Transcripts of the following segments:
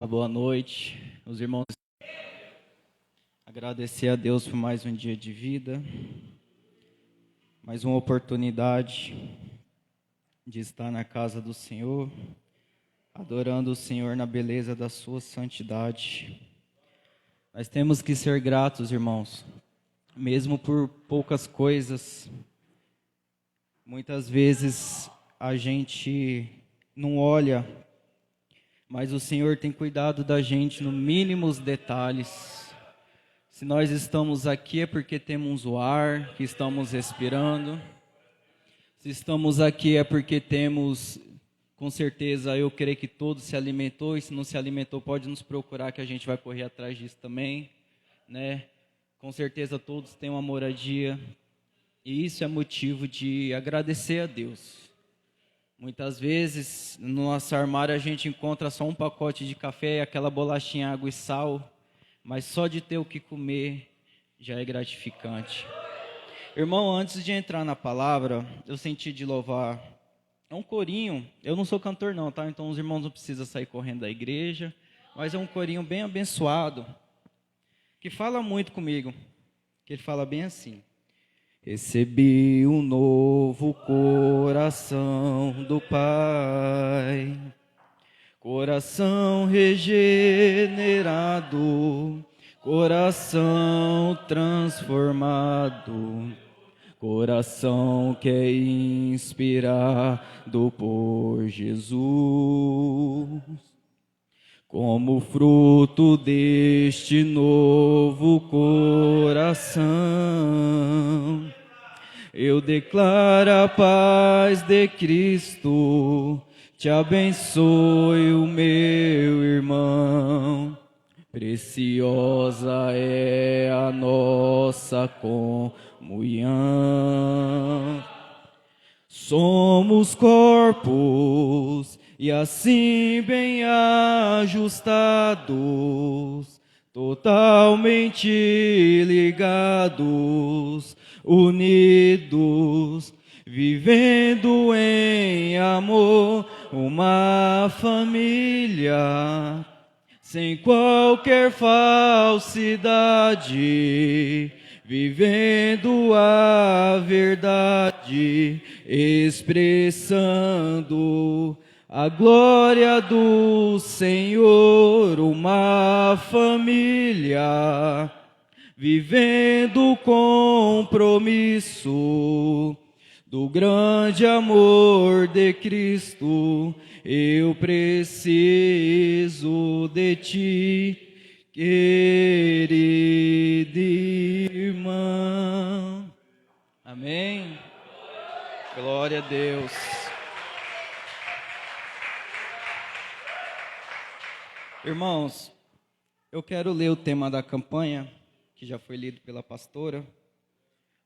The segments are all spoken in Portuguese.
Boa noite, os irmãos. Agradecer a Deus por mais um dia de vida, mais uma oportunidade de estar na casa do Senhor, adorando o Senhor na beleza da sua santidade. Nós temos que ser gratos, irmãos, mesmo por poucas coisas. Muitas vezes a gente não olha, mas o Senhor tem cuidado da gente no mínimos detalhes. Se nós estamos aqui é porque temos o ar que estamos respirando. Se estamos aqui é porque temos, com certeza, eu creio que todos se alimentou. E se não se alimentou, pode nos procurar que a gente vai correr atrás disso também, né? Com certeza todos têm uma moradia. E isso é motivo de agradecer a Deus. Muitas vezes, no nosso armário, a gente encontra só um pacote de café e aquela bolachinha, água e sal. Mas só de ter o que comer já é gratificante. Irmão, antes de entrar na palavra, eu senti de louvar. É um corinho, eu não sou cantor não, tá? Então os irmãos não precisam sair correndo da igreja. Mas é um corinho bem abençoado, que fala muito comigo. Que ele fala bem assim: recebi um novo coração do Pai, coração regenerado, coração transformado, coração que é inspirado por Jesus. Como fruto deste novo coração, eu declaro a paz de Cristo. Te abençoe o meu irmão, preciosa é a nossa comunhão. Somos corpos e assim bem ajustados, totalmente ligados, unidos, vivendo em amor, uma família, sem qualquer falsidade, vivendo a verdade, expressando a glória do Senhor, uma família, vivendo o compromisso do grande amor de Cristo. Eu preciso de ti, querido irmão. Amém? Glória a Deus. Irmãos, eu quero ler o tema da campanha, que já foi lido pela pastora.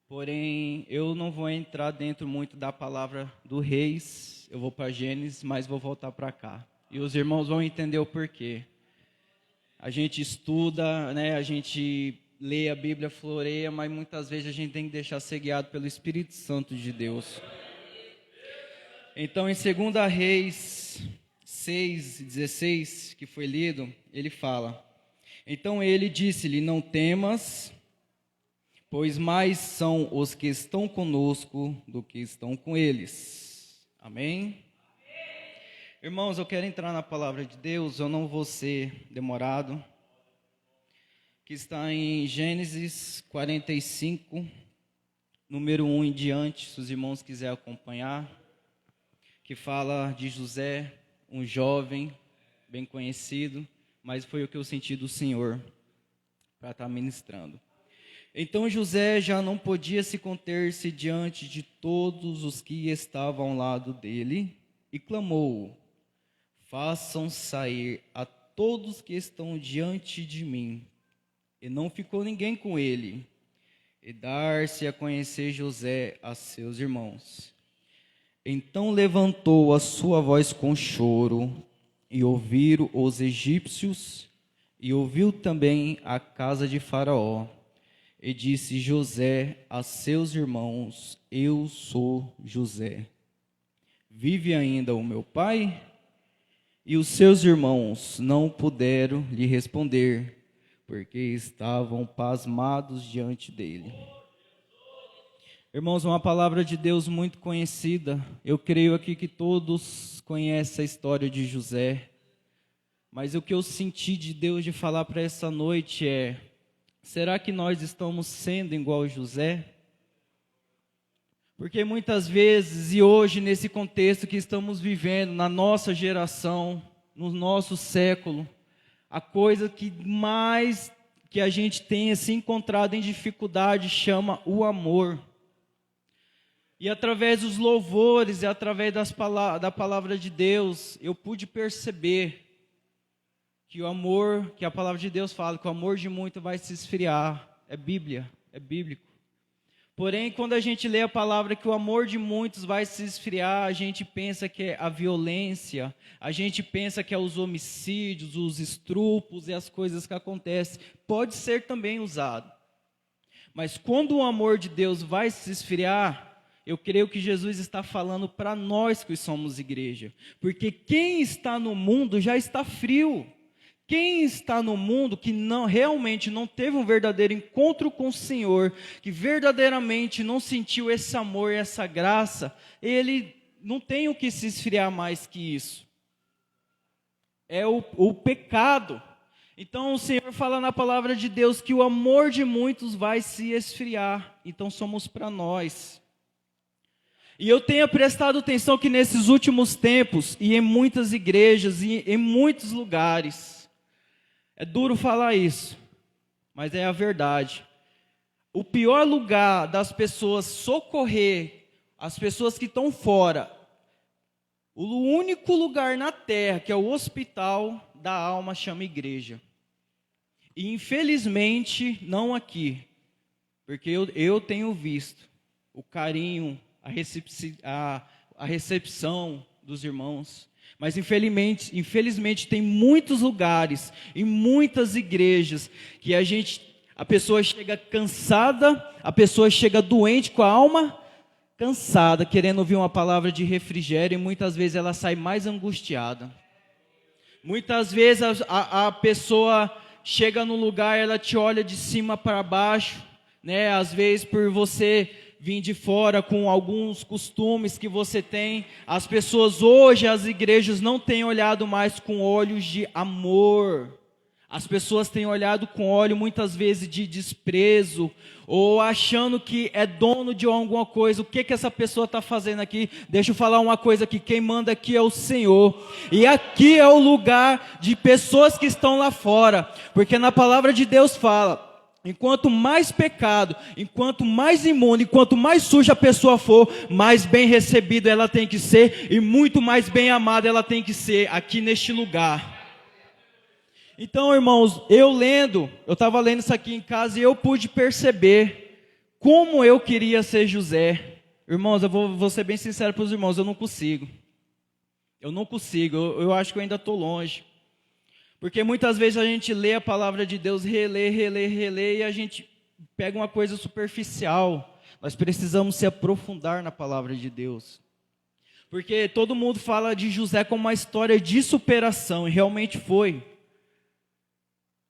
Porém, eu não vou entrar dentro muito da palavra do Reis, eu vou para Gênesis, mas vou voltar para cá. E os irmãos vão entender o porquê. A gente estuda, né, a gente lê a Bíblia, floreia, mas muitas vezes a gente tem que deixar ser guiado pelo Espírito Santo de Deus. Então, em 2 Reis 6:16, que foi lido, ele fala: então ele disse-lhe, não temas, pois mais são os que estão conosco do que estão com eles. Amém? Irmãos, eu quero entrar na palavra de Deus, eu não vou ser demorado, que está em Gênesis 45, número 1 em diante, se os irmãos quiserem acompanhar, que fala de José, um jovem bem conhecido, mas foi o que eu senti do Senhor para estar ministrando. Então José já não podia se conter-se diante de todos os que estavam ao lado dele e clamou: façam sair a todos que estão diante de mim. E não ficou ninguém com ele. E dar-se a conhecer José a seus irmãos. Então levantou a sua voz com choro, e ouviram os egípcios, e ouviu também a casa de Faraó. E disse José a seus irmãos: eu sou José. Vive ainda o meu pai? E os seus irmãos não puderam lhe responder, porque estavam pasmados diante dele. Irmãos, uma palavra de Deus muito conhecida. Eu creio aqui que todos conhecem a história de José. Mas o que eu senti de Deus de falar para essa noite é: será que nós estamos sendo igual José? Porque muitas vezes, e hoje nesse contexto que estamos vivendo, na nossa geração, no nosso século, a coisa que mais que a gente tenha se encontrado em dificuldade chama o amor. E através dos louvores e através da palavra de Deus, eu pude perceber que o amor, que a palavra de Deus fala, que o amor de muito vai se esfriar. É Bíblia, é bíblico. Porém, quando a gente lê a palavra que o amor de muitos vai se esfriar, a gente pensa que é a violência, a gente pensa que é os homicídios, os estrupos e as coisas que acontecem. Pode ser também usado. Mas quando o amor de Deus vai se esfriar, eu creio que Jesus está falando para nós que somos igreja. Porque quem está no mundo já está frio. Quem está no mundo que realmente não teve um verdadeiro encontro com o Senhor, que verdadeiramente não sentiu esse amor e essa graça, ele não tem o que se esfriar mais que isso. É o pecado. Então o Senhor fala na palavra de Deus que o amor de muitos vai se esfriar. Então somos para nós. E eu tenho prestado atenção que nesses últimos tempos, e em muitas igrejas, e em muitos lugares, é duro falar isso, mas é a verdade. O pior lugar das pessoas socorrer as pessoas que estão fora, o único lugar na terra que é o hospital da alma chama igreja. E infelizmente, não aqui, porque eu tenho visto o carinho, a recepção dos irmãos. Mas infelizmente tem muitos lugares e muitas igrejas que a pessoa chega cansada, a pessoa chega doente com a alma cansada, querendo ouvir uma palavra de refrigério, e muitas vezes ela sai mais angustiada. Muitas vezes a pessoa chega no lugar, ela te olha de cima para baixo, né? Às vezes por você vir de fora com alguns costumes que você tem. As pessoas hoje, as igrejas não têm olhado mais com olhos de amor. As pessoas têm olhado com olho muitas vezes de desprezo, ou achando que é dono de alguma coisa. O que essa pessoa está fazendo aqui? Deixa eu falar uma coisa aqui, quem manda aqui é o Senhor. E aqui é o lugar de pessoas que estão lá fora, porque na palavra de Deus fala: enquanto mais pecado, enquanto mais imundo, enquanto mais suja a pessoa for, mais bem recebida ela tem que ser, e muito mais bem amada ela tem que ser aqui neste lugar. Então, irmãos, eu estava lendo isso aqui em casa e eu pude perceber como eu queria ser José. Irmãos, eu vou ser bem sincero para os irmãos, eu não consigo. Eu acho que eu ainda estou longe. Porque muitas vezes a gente lê a palavra de Deus, relê, e a gente pega uma coisa superficial. Nós precisamos se aprofundar na palavra de Deus. Porque todo mundo fala de José como uma história de superação, e realmente foi.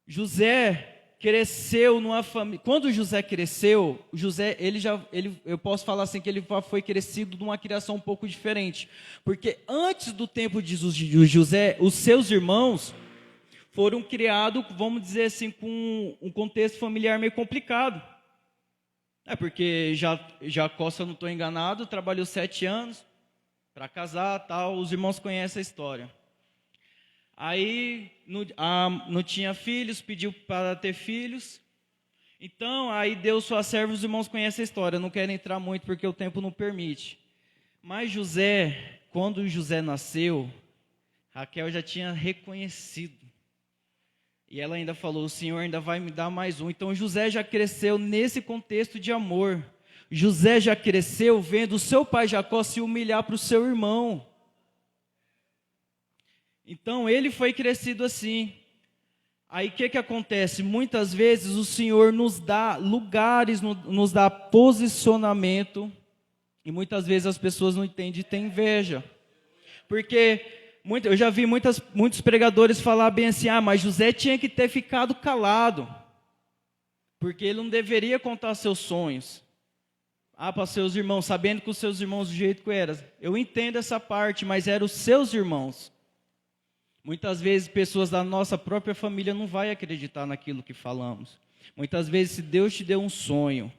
José cresceu numa família. Quando José cresceu, eu posso falar assim que ele foi crescido numa criação um pouco diferente. Porque antes do tempo de José, os seus irmãos foram criados, vamos dizer assim, com um contexto familiar meio complicado. Porque Jacó, se eu não estou enganado, trabalhou 7 anos para casar, tal. Os irmãos conhecem a história. Aí não tinha filhos, pediu para ter filhos. Então, aí deu sua serva, os irmãos conhecem a história. Eu não quero entrar muito porque o tempo não permite. Mas José, quando José nasceu, Raquel já tinha reconhecido. E ela ainda falou: o Senhor ainda vai me dar mais um. Então José já cresceu nesse contexto de amor. José já cresceu vendo o seu pai Jacó se humilhar para o seu irmão. Então ele foi crescido assim. Aí o que acontece? Muitas vezes o Senhor nos dá lugares, nos dá posicionamento. E muitas vezes as pessoas não entendem e têm inveja. Porque Eu já vi muitos pregadores falar bem assim, mas José tinha que ter ficado calado, porque ele não deveria contar seus sonhos. Para seus irmãos, sabendo que os seus irmãos do jeito que eram. Eu entendo essa parte, mas eram os seus irmãos. Muitas vezes pessoas da nossa própria família não vão acreditar naquilo que falamos. Muitas vezes se Deus te deu um sonho,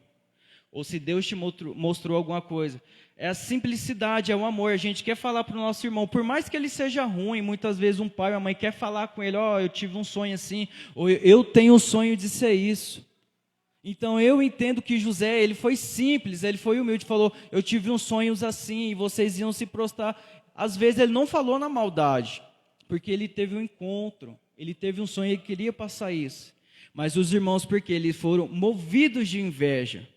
ou se Deus te mostrou alguma coisa, é a simplicidade, é o amor. A gente quer falar para o nosso irmão, por mais que ele seja ruim, muitas vezes um pai ou uma mãe quer falar com ele, eu tive um sonho assim, ou eu tenho o sonho de ser isso. Então eu entendo que José, ele foi simples, ele foi humilde, falou, eu tive uns sonhos assim, e vocês iam se prostrar. Às vezes ele não falou na maldade, porque ele teve um encontro, ele teve um sonho, ele queria passar isso. Mas os irmãos, porque eles foram movidos de inveja,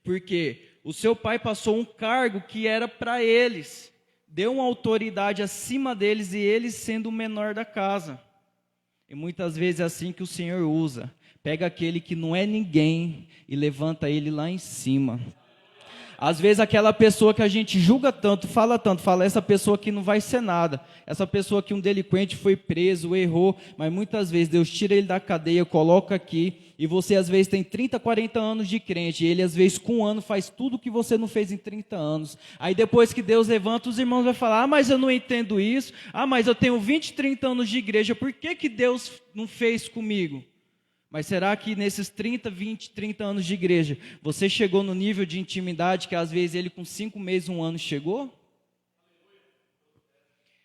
porque o seu pai passou um cargo que era para eles, deu uma autoridade acima deles e eles sendo o menor da casa. E muitas vezes é assim que o Senhor usa. Pega aquele que não é ninguém e levanta ele lá em cima. Às vezes aquela pessoa que a gente julga tanto, fala essa pessoa que não vai ser nada. Essa pessoa que um delinquente foi preso, errou, mas muitas vezes Deus tira ele da cadeia, coloca aqui, e você às vezes tem 30, 40 anos de crente, e ele às vezes com um ano faz tudo o que você não fez em 30 anos. Aí depois que Deus levanta, os irmãos vão falar, mas eu não entendo isso, mas eu tenho 20, 30 anos de igreja, por que Deus não fez comigo? Mas será que nesses 30, 20, 30 anos de igreja, você chegou no nível de intimidade que às vezes ele com 5 meses, 1 ano chegou?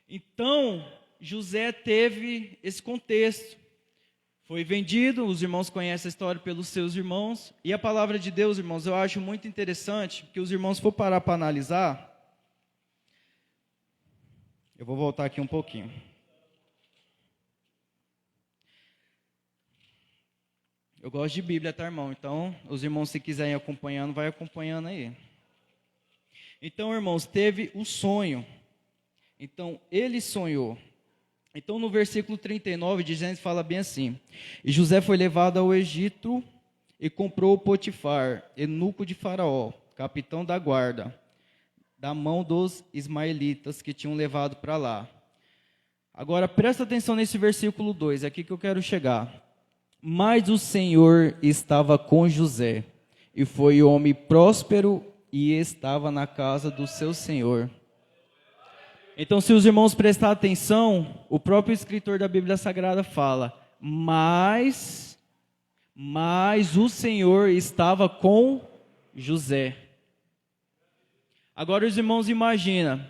Então, José teve esse contexto. Foi vendido, os irmãos conhecem a história pelos seus irmãos. E a palavra de Deus, irmãos, eu acho muito interessante, que os irmãos for parar para analisar. Eu vou voltar aqui um pouquinho. Eu gosto de Bíblia, tá, irmão? Então, os irmãos, se quiserem ir acompanhando, vai acompanhando aí. Então, irmãos, teve o sonho. Então, ele sonhou. Então, no versículo 39 de Gênesis, fala bem assim. E José foi levado ao Egito e comprou Potifar, eunuco de Faraó, capitão da guarda, da mão dos ismaelitas que tinham levado para lá. Agora, presta atenção nesse versículo 2, é aqui que eu quero chegar. Mas o Senhor estava com José, e foi homem próspero, e estava na casa do seu Senhor. Então, se os irmãos prestarem atenção, o próprio escritor da Bíblia Sagrada fala, mas o Senhor estava com José. Agora os irmãos imaginam,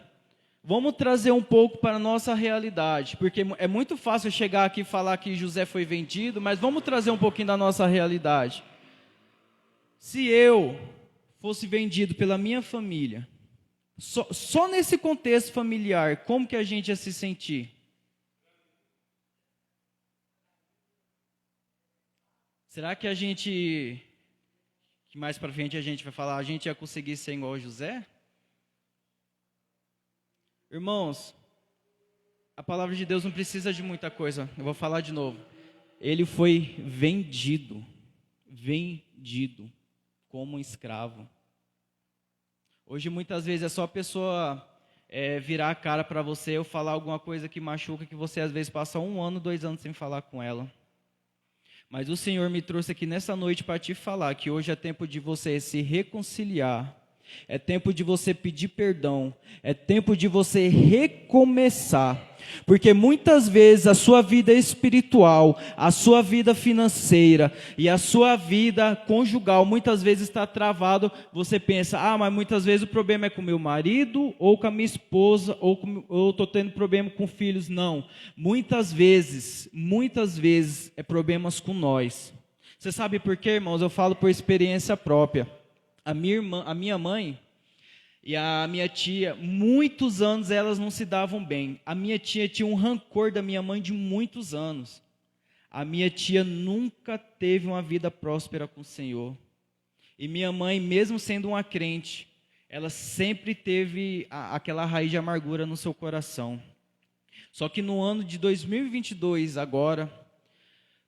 vamos trazer um pouco para a nossa realidade, porque é muito fácil chegar aqui e falar que José foi vendido, mas vamos trazer um pouquinho da nossa realidade. Se eu fosse vendido pela minha família, só nesse contexto familiar, como que a gente ia se sentir? Será que que mais para frente a gente vai falar, a gente ia conseguir ser igual a José? Irmãos, a palavra de Deus não precisa de muita coisa. Eu vou falar de novo. Ele foi vendido como um escravo. Hoje muitas vezes é só a pessoa virar a cara para você ou falar alguma coisa que machuca, que você às vezes passa 1 ano, 2 anos sem falar com ela. Mas o Senhor me trouxe aqui nessa noite para te falar que hoje é tempo de você se reconciliar. É tempo de você pedir perdão, é tempo de você recomeçar, porque muitas vezes a sua vida espiritual, a sua vida financeira e a sua vida conjugal, muitas vezes está travado. Você pensa, mas muitas vezes o problema é com meu marido, ou com a minha esposa, ou eu estou tendo problema com filhos. Não, muitas vezes é problemas com nós. Você sabe por quê, irmãos? Eu falo por experiência própria. A minha mãe e a minha tia, muitos anos elas não se davam bem. A minha tia tinha um rancor da minha mãe de muitos anos. A minha tia nunca teve uma vida próspera com o Senhor. E minha mãe, mesmo sendo uma crente, ela sempre teve aquela raiz de amargura no seu coração. Só que no ano de 2022, agora,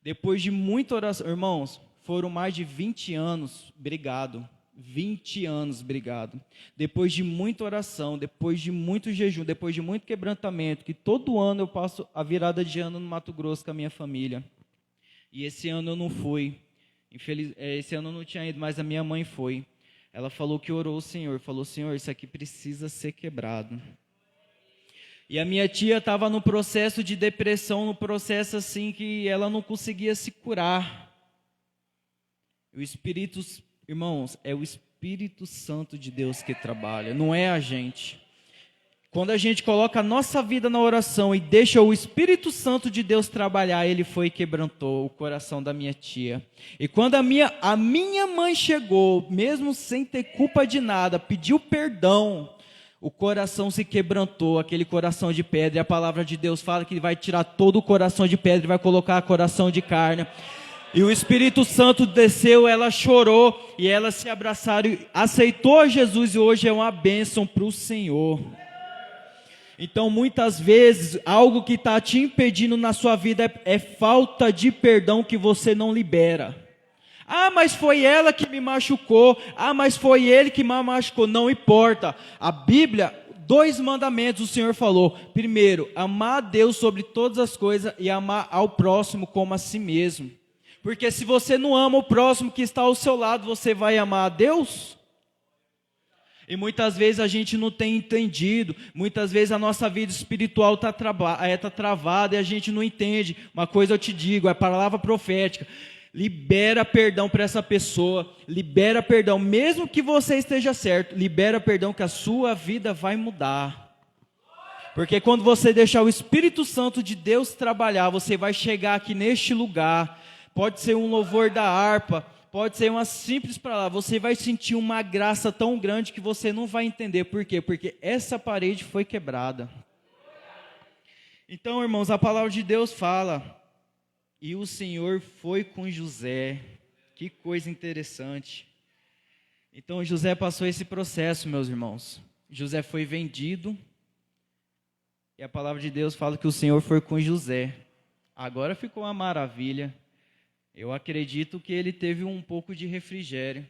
depois de muita oração, irmãos, foram mais de 20 anos brigado, 20 anos brigado. Depois de muita oração, depois de muito jejum, depois de muito quebrantamento, que todo ano eu passo a virada de ano no Mato Grosso com a minha família. E esse ano eu não fui. Esse ano eu não tinha ido, mas a minha mãe foi. Ela falou que orou ao Senhor, falou: Senhor, isso aqui precisa ser quebrado. E a minha tia estava no processo de depressão, no processo assim que ela não conseguia se curar. O Espírito, irmãos, é o Espírito Santo de Deus que trabalha, não é a gente. Quando a gente coloca a nossa vida na oração e deixa o Espírito Santo de Deus trabalhar, ele foi e quebrantou o coração da minha tia. E quando a minha mãe chegou, mesmo sem ter culpa de nada, pediu perdão, o coração se quebrantou, aquele coração de pedra. E a palavra de Deus fala que ele vai tirar todo o coração de pedra e vai colocar coração de carne. E o Espírito Santo desceu, ela chorou e elas se abraçaram, aceitou a Jesus e hoje é uma bênção para o Senhor. Então, muitas vezes, algo que está te impedindo na sua vida é falta de perdão que você não libera. Ah, mas foi ela que me machucou. Ah, mas foi ele que me machucou. Não importa. A Bíblia, 2 mandamentos o Senhor falou. Primeiro, amar a Deus sobre todas as coisas e amar ao próximo como a si mesmo. Porque se você não ama o próximo que está ao seu lado, você vai amar a Deus? E muitas vezes a gente não tem entendido, muitas vezes a nossa vida espiritual está travada e a gente não entende. Uma coisa eu te digo, é a palavra profética: libera perdão para essa pessoa, libera perdão, mesmo que você esteja certo, libera perdão que a sua vida vai mudar. Porque quando você deixar o Espírito Santo de Deus trabalhar, você vai chegar aqui neste lugar, pode ser um louvor da harpa, pode ser uma simples palavra, você vai sentir uma graça tão grande que você não vai entender. Por quê? Porque essa parede foi quebrada. Então, irmãos, a palavra de Deus fala: e o Senhor foi com José. Que coisa interessante. Então, José passou esse processo, meus irmãos. José foi vendido. E a palavra de Deus fala que o Senhor foi com José. Agora ficou uma maravilha. Eu acredito que ele teve um pouco de refrigério.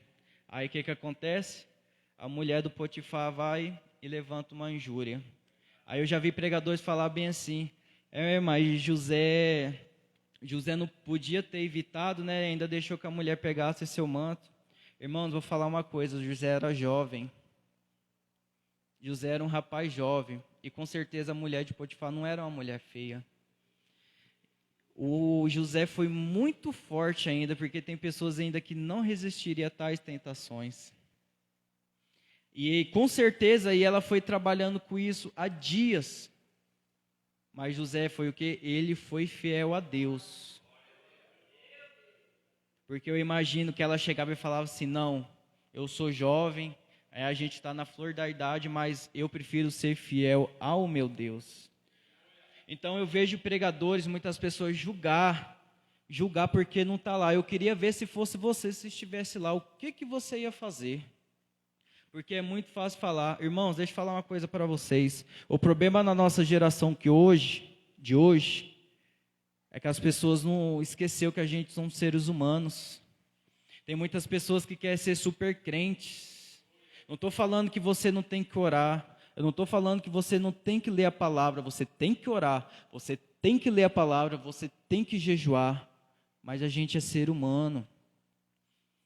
Aí o que acontece? A mulher do Potifar vai e levanta uma injúria. Aí eu já vi pregadores falar bem assim: mas José não podia ter evitado, né? Ainda deixou que a mulher pegasse seu manto. Irmãos, vou falar uma coisa: José era jovem. José era um rapaz jovem. E com certeza a mulher de Potifar não era uma mulher feia. O José foi muito forte ainda, porque tem pessoas ainda que não resistiriam a tais tentações. E com certeza aí ela foi trabalhando com isso há dias. Mas José foi o quê? Ele foi fiel a Deus. Porque eu imagino que ela chegava e falava assim: não, eu sou jovem, a gente está na flor da idade, mas eu prefiro ser fiel ao meu Deus. Então eu vejo pregadores, muitas pessoas julgar porque não está lá. Eu queria ver se fosse você, se estivesse lá, o que você ia fazer? Porque é muito fácil falar. Irmãos, deixa eu falar uma coisa para vocês. O problema na nossa geração de hoje, é que as pessoas não esqueceram que a gente são seres humanos. Tem muitas pessoas que querem ser super crentes. Não estou falando que você não tem que orar. Eu não estou falando que você não tem que ler a palavra, você tem que orar, você tem que ler a palavra, você tem que jejuar, mas a gente é ser humano.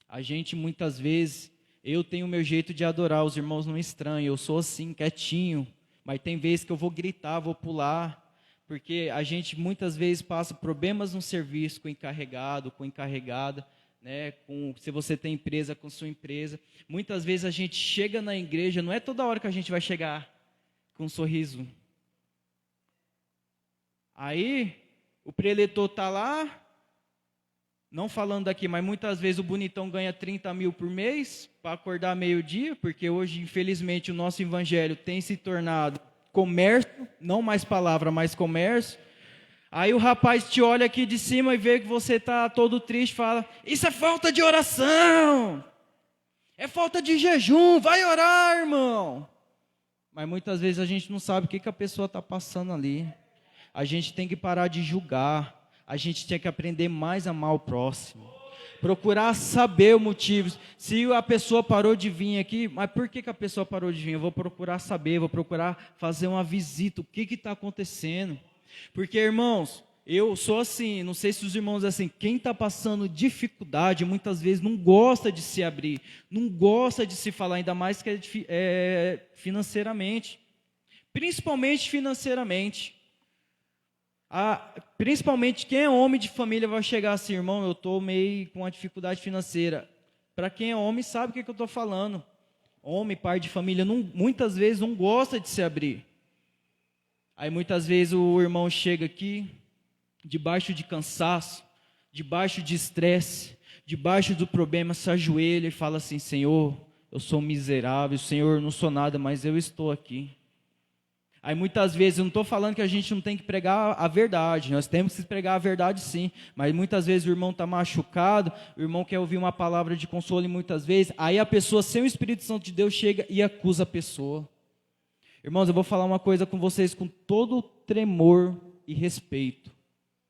A gente muitas vezes, eu tenho o meu jeito de adorar, os irmãos não estranham, eu sou assim, quietinho, mas tem vezes que eu vou gritar, vou pular, porque a gente muitas vezes passa problemas no serviço com o encarregado, com a encarregada, né, se você tem empresa, com sua empresa. Muitas vezes a gente chega na igreja, não é toda hora que a gente vai chegar com um sorriso. Aí o preletor está lá, não falando daqui, mas muitas vezes o bonitão ganha 30 mil por mês para acordar meio-dia, porque hoje, infelizmente, o nosso evangelho tem se tornado comércio, não mais palavra, mas comércio. Aí o rapaz te olha aqui de cima e vê que você está todo triste, fala: isso é falta de oração, é falta de jejum, vai orar, irmão. Mas muitas vezes a gente não sabe o que a pessoa está passando ali. A gente tem que parar de julgar, a gente tem que aprender mais a amar o próximo. Procurar saber o motivo. Se a pessoa parou de vir aqui, mas por que a pessoa parou de vir? Eu vou procurar saber, vou procurar fazer uma visita. O que está acontecendo? Porque, irmãos, eu sou assim, não sei se os irmãos assim, quem está passando dificuldade, muitas vezes não gosta de se abrir, não gosta de se falar, ainda mais que financeiramente. Principalmente financeiramente. Principalmente quem é homem de família vai chegar assim, irmão, eu estou meio com uma dificuldade financeira. Para quem é homem sabe o que eu estou falando. Homem, pai de família, muitas vezes não gosta de se abrir. Aí muitas vezes o irmão chega aqui, debaixo de cansaço, debaixo de estresse, debaixo do problema, se ajoelha e fala assim, Senhor, eu sou miserável, Senhor, eu não sou nada, mas eu estou aqui. Aí muitas vezes, eu não estou falando que a gente não tem que pregar a verdade, nós temos que pregar a verdade sim, mas muitas vezes o irmão está machucado, o irmão quer ouvir uma palavra de consolo e muitas vezes, aí a pessoa sem o Espírito Santo de Deus chega e acusa a pessoa. Irmãos, eu vou falar uma coisa com vocês com todo tremor e respeito.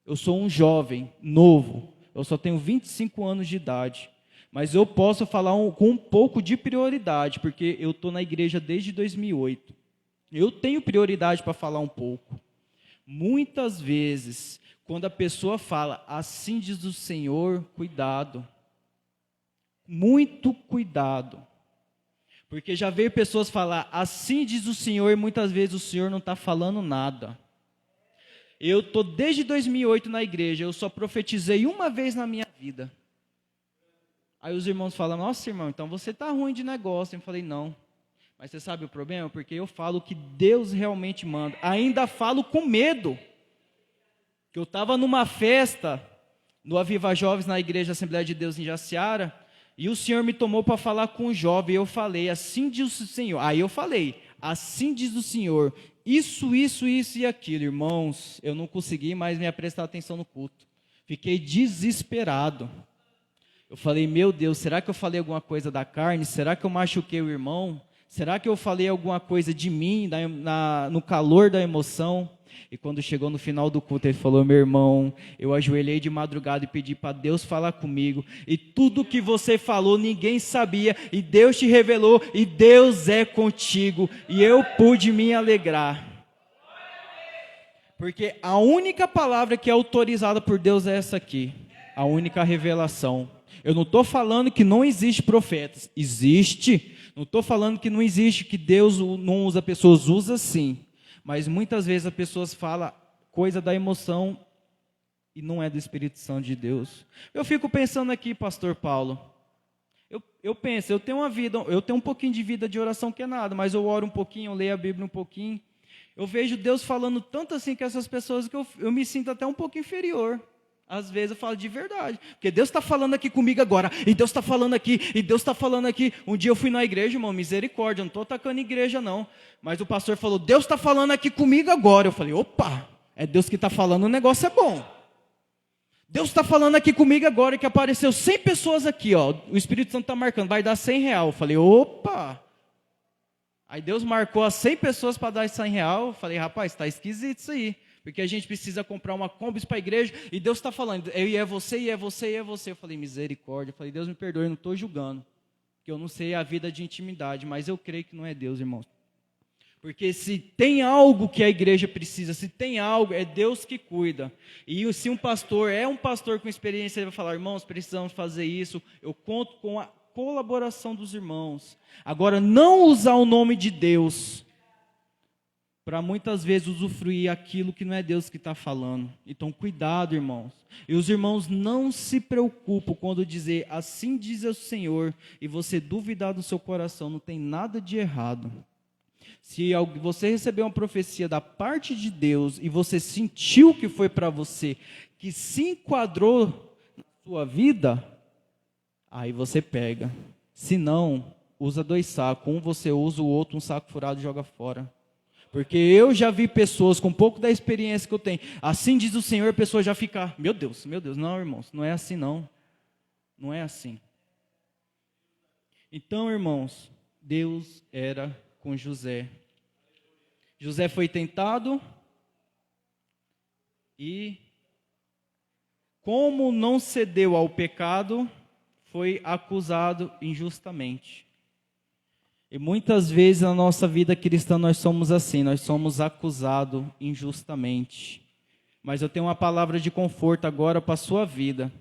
Eu sou um jovem, novo, eu só tenho 25 anos de idade, mas eu posso falar com um pouco de prioridade, porque eu estou na igreja desde 2008. Eu tenho prioridade para falar um pouco. Muitas vezes, quando a pessoa fala, assim diz o Senhor, cuidado. Muito cuidado. Porque já veio pessoas falar, assim diz o Senhor, e muitas vezes o Senhor não está falando nada. Eu estou desde 2008 na igreja, eu só profetizei uma vez na minha vida. Aí os irmãos falam, nossa irmão, então você está ruim de negócio. Eu falei, não. Mas você sabe o problema? Porque eu falo o que Deus realmente manda. Ainda falo com medo. Que eu estava numa festa, no Aviva Jovens, na Igreja Assembleia de Deus em Jaciara, e o Senhor me tomou para falar com o jovem, e eu falei, assim diz o Senhor. Aí eu falei, assim diz o Senhor, isso e aquilo. Irmãos, eu não consegui mais me prestar atenção no culto. Fiquei desesperado. Eu falei, meu Deus, será que eu falei alguma coisa da carne? Será que eu machuquei o irmão? Será que eu falei alguma coisa de mim, no calor da emoção? E quando chegou no final do culto, ele falou, meu irmão, eu ajoelhei de madrugada e pedi para Deus falar comigo. E tudo que você falou, ninguém sabia. E Deus te revelou, e Deus é contigo. E eu pude me alegrar. Porque a única palavra que é autorizada por Deus é essa aqui. A única revelação. Eu não estou falando que não existe profetas. Existe. Não estou falando que não existe, que Deus não usa pessoas, usa sim. Mas muitas vezes as pessoas falam coisa da emoção e não é do Espírito Santo de Deus. Eu fico pensando aqui, pastor Paulo. Eu penso, eu tenho uma vida, eu tenho um pouquinho de vida de oração que é nada, mas eu oro um pouquinho, eu leio a Bíblia um pouquinho. Eu vejo Deus falando tanto assim com essas pessoas que eu me sinto até um pouco inferior. Às vezes eu falo de verdade, porque Deus está falando aqui comigo agora, e Deus está falando aqui, e Deus está falando aqui. Um dia eu fui na igreja, irmão, misericórdia, eu não estou atacando igreja não, mas o pastor falou, Deus está falando aqui comigo agora. Eu falei, opa, é Deus que está falando, o negócio é bom. Deus está falando aqui comigo agora, que apareceu 100 pessoas aqui, ó, o Espírito Santo está marcando, vai dar R$100. Eu falei, opa. Aí Deus marcou as 100 pessoas para dar R$100. Eu falei, rapaz, está esquisito isso aí. Porque a gente precisa comprar uma Kombi para a igreja, e Deus está falando, e é você, e é você, e é você. Eu falei, misericórdia. Eu falei, Deus me perdoe, eu não estou julgando. Porque eu não sei a vida de intimidade, mas eu creio que não é Deus, irmãos. Porque se tem algo que a igreja precisa, se tem algo, é Deus que cuida. E se um pastor é um pastor com experiência, ele vai falar, irmãos, precisamos fazer isso, eu conto com a colaboração dos irmãos. Agora, não usar o nome de Deus para muitas vezes usufruir aquilo que não é Deus que está falando. Então, cuidado, irmãos. E os irmãos não se preocupam quando dizer, assim diz o Senhor, e você duvidar do seu coração, não tem nada de errado. Se você recebeu uma profecia da parte de Deus, e você sentiu que foi para você, que se enquadrou na sua vida, aí você pega. Se não, usa 2 sacos. Um você usa, o outro um saco furado e joga fora. Porque eu já vi pessoas com um pouco da experiência que eu tenho. Assim diz o Senhor, a pessoa já fica, meu Deus. Não, irmãos, não é assim não. Não é assim. Então, irmãos, Deus era com José. José foi tentado e, como não cedeu ao pecado, foi acusado injustamente. E muitas vezes na nossa vida cristã nós somos assim, nós somos acusados injustamente. Mas eu tenho uma palavra de conforto agora para a sua vida.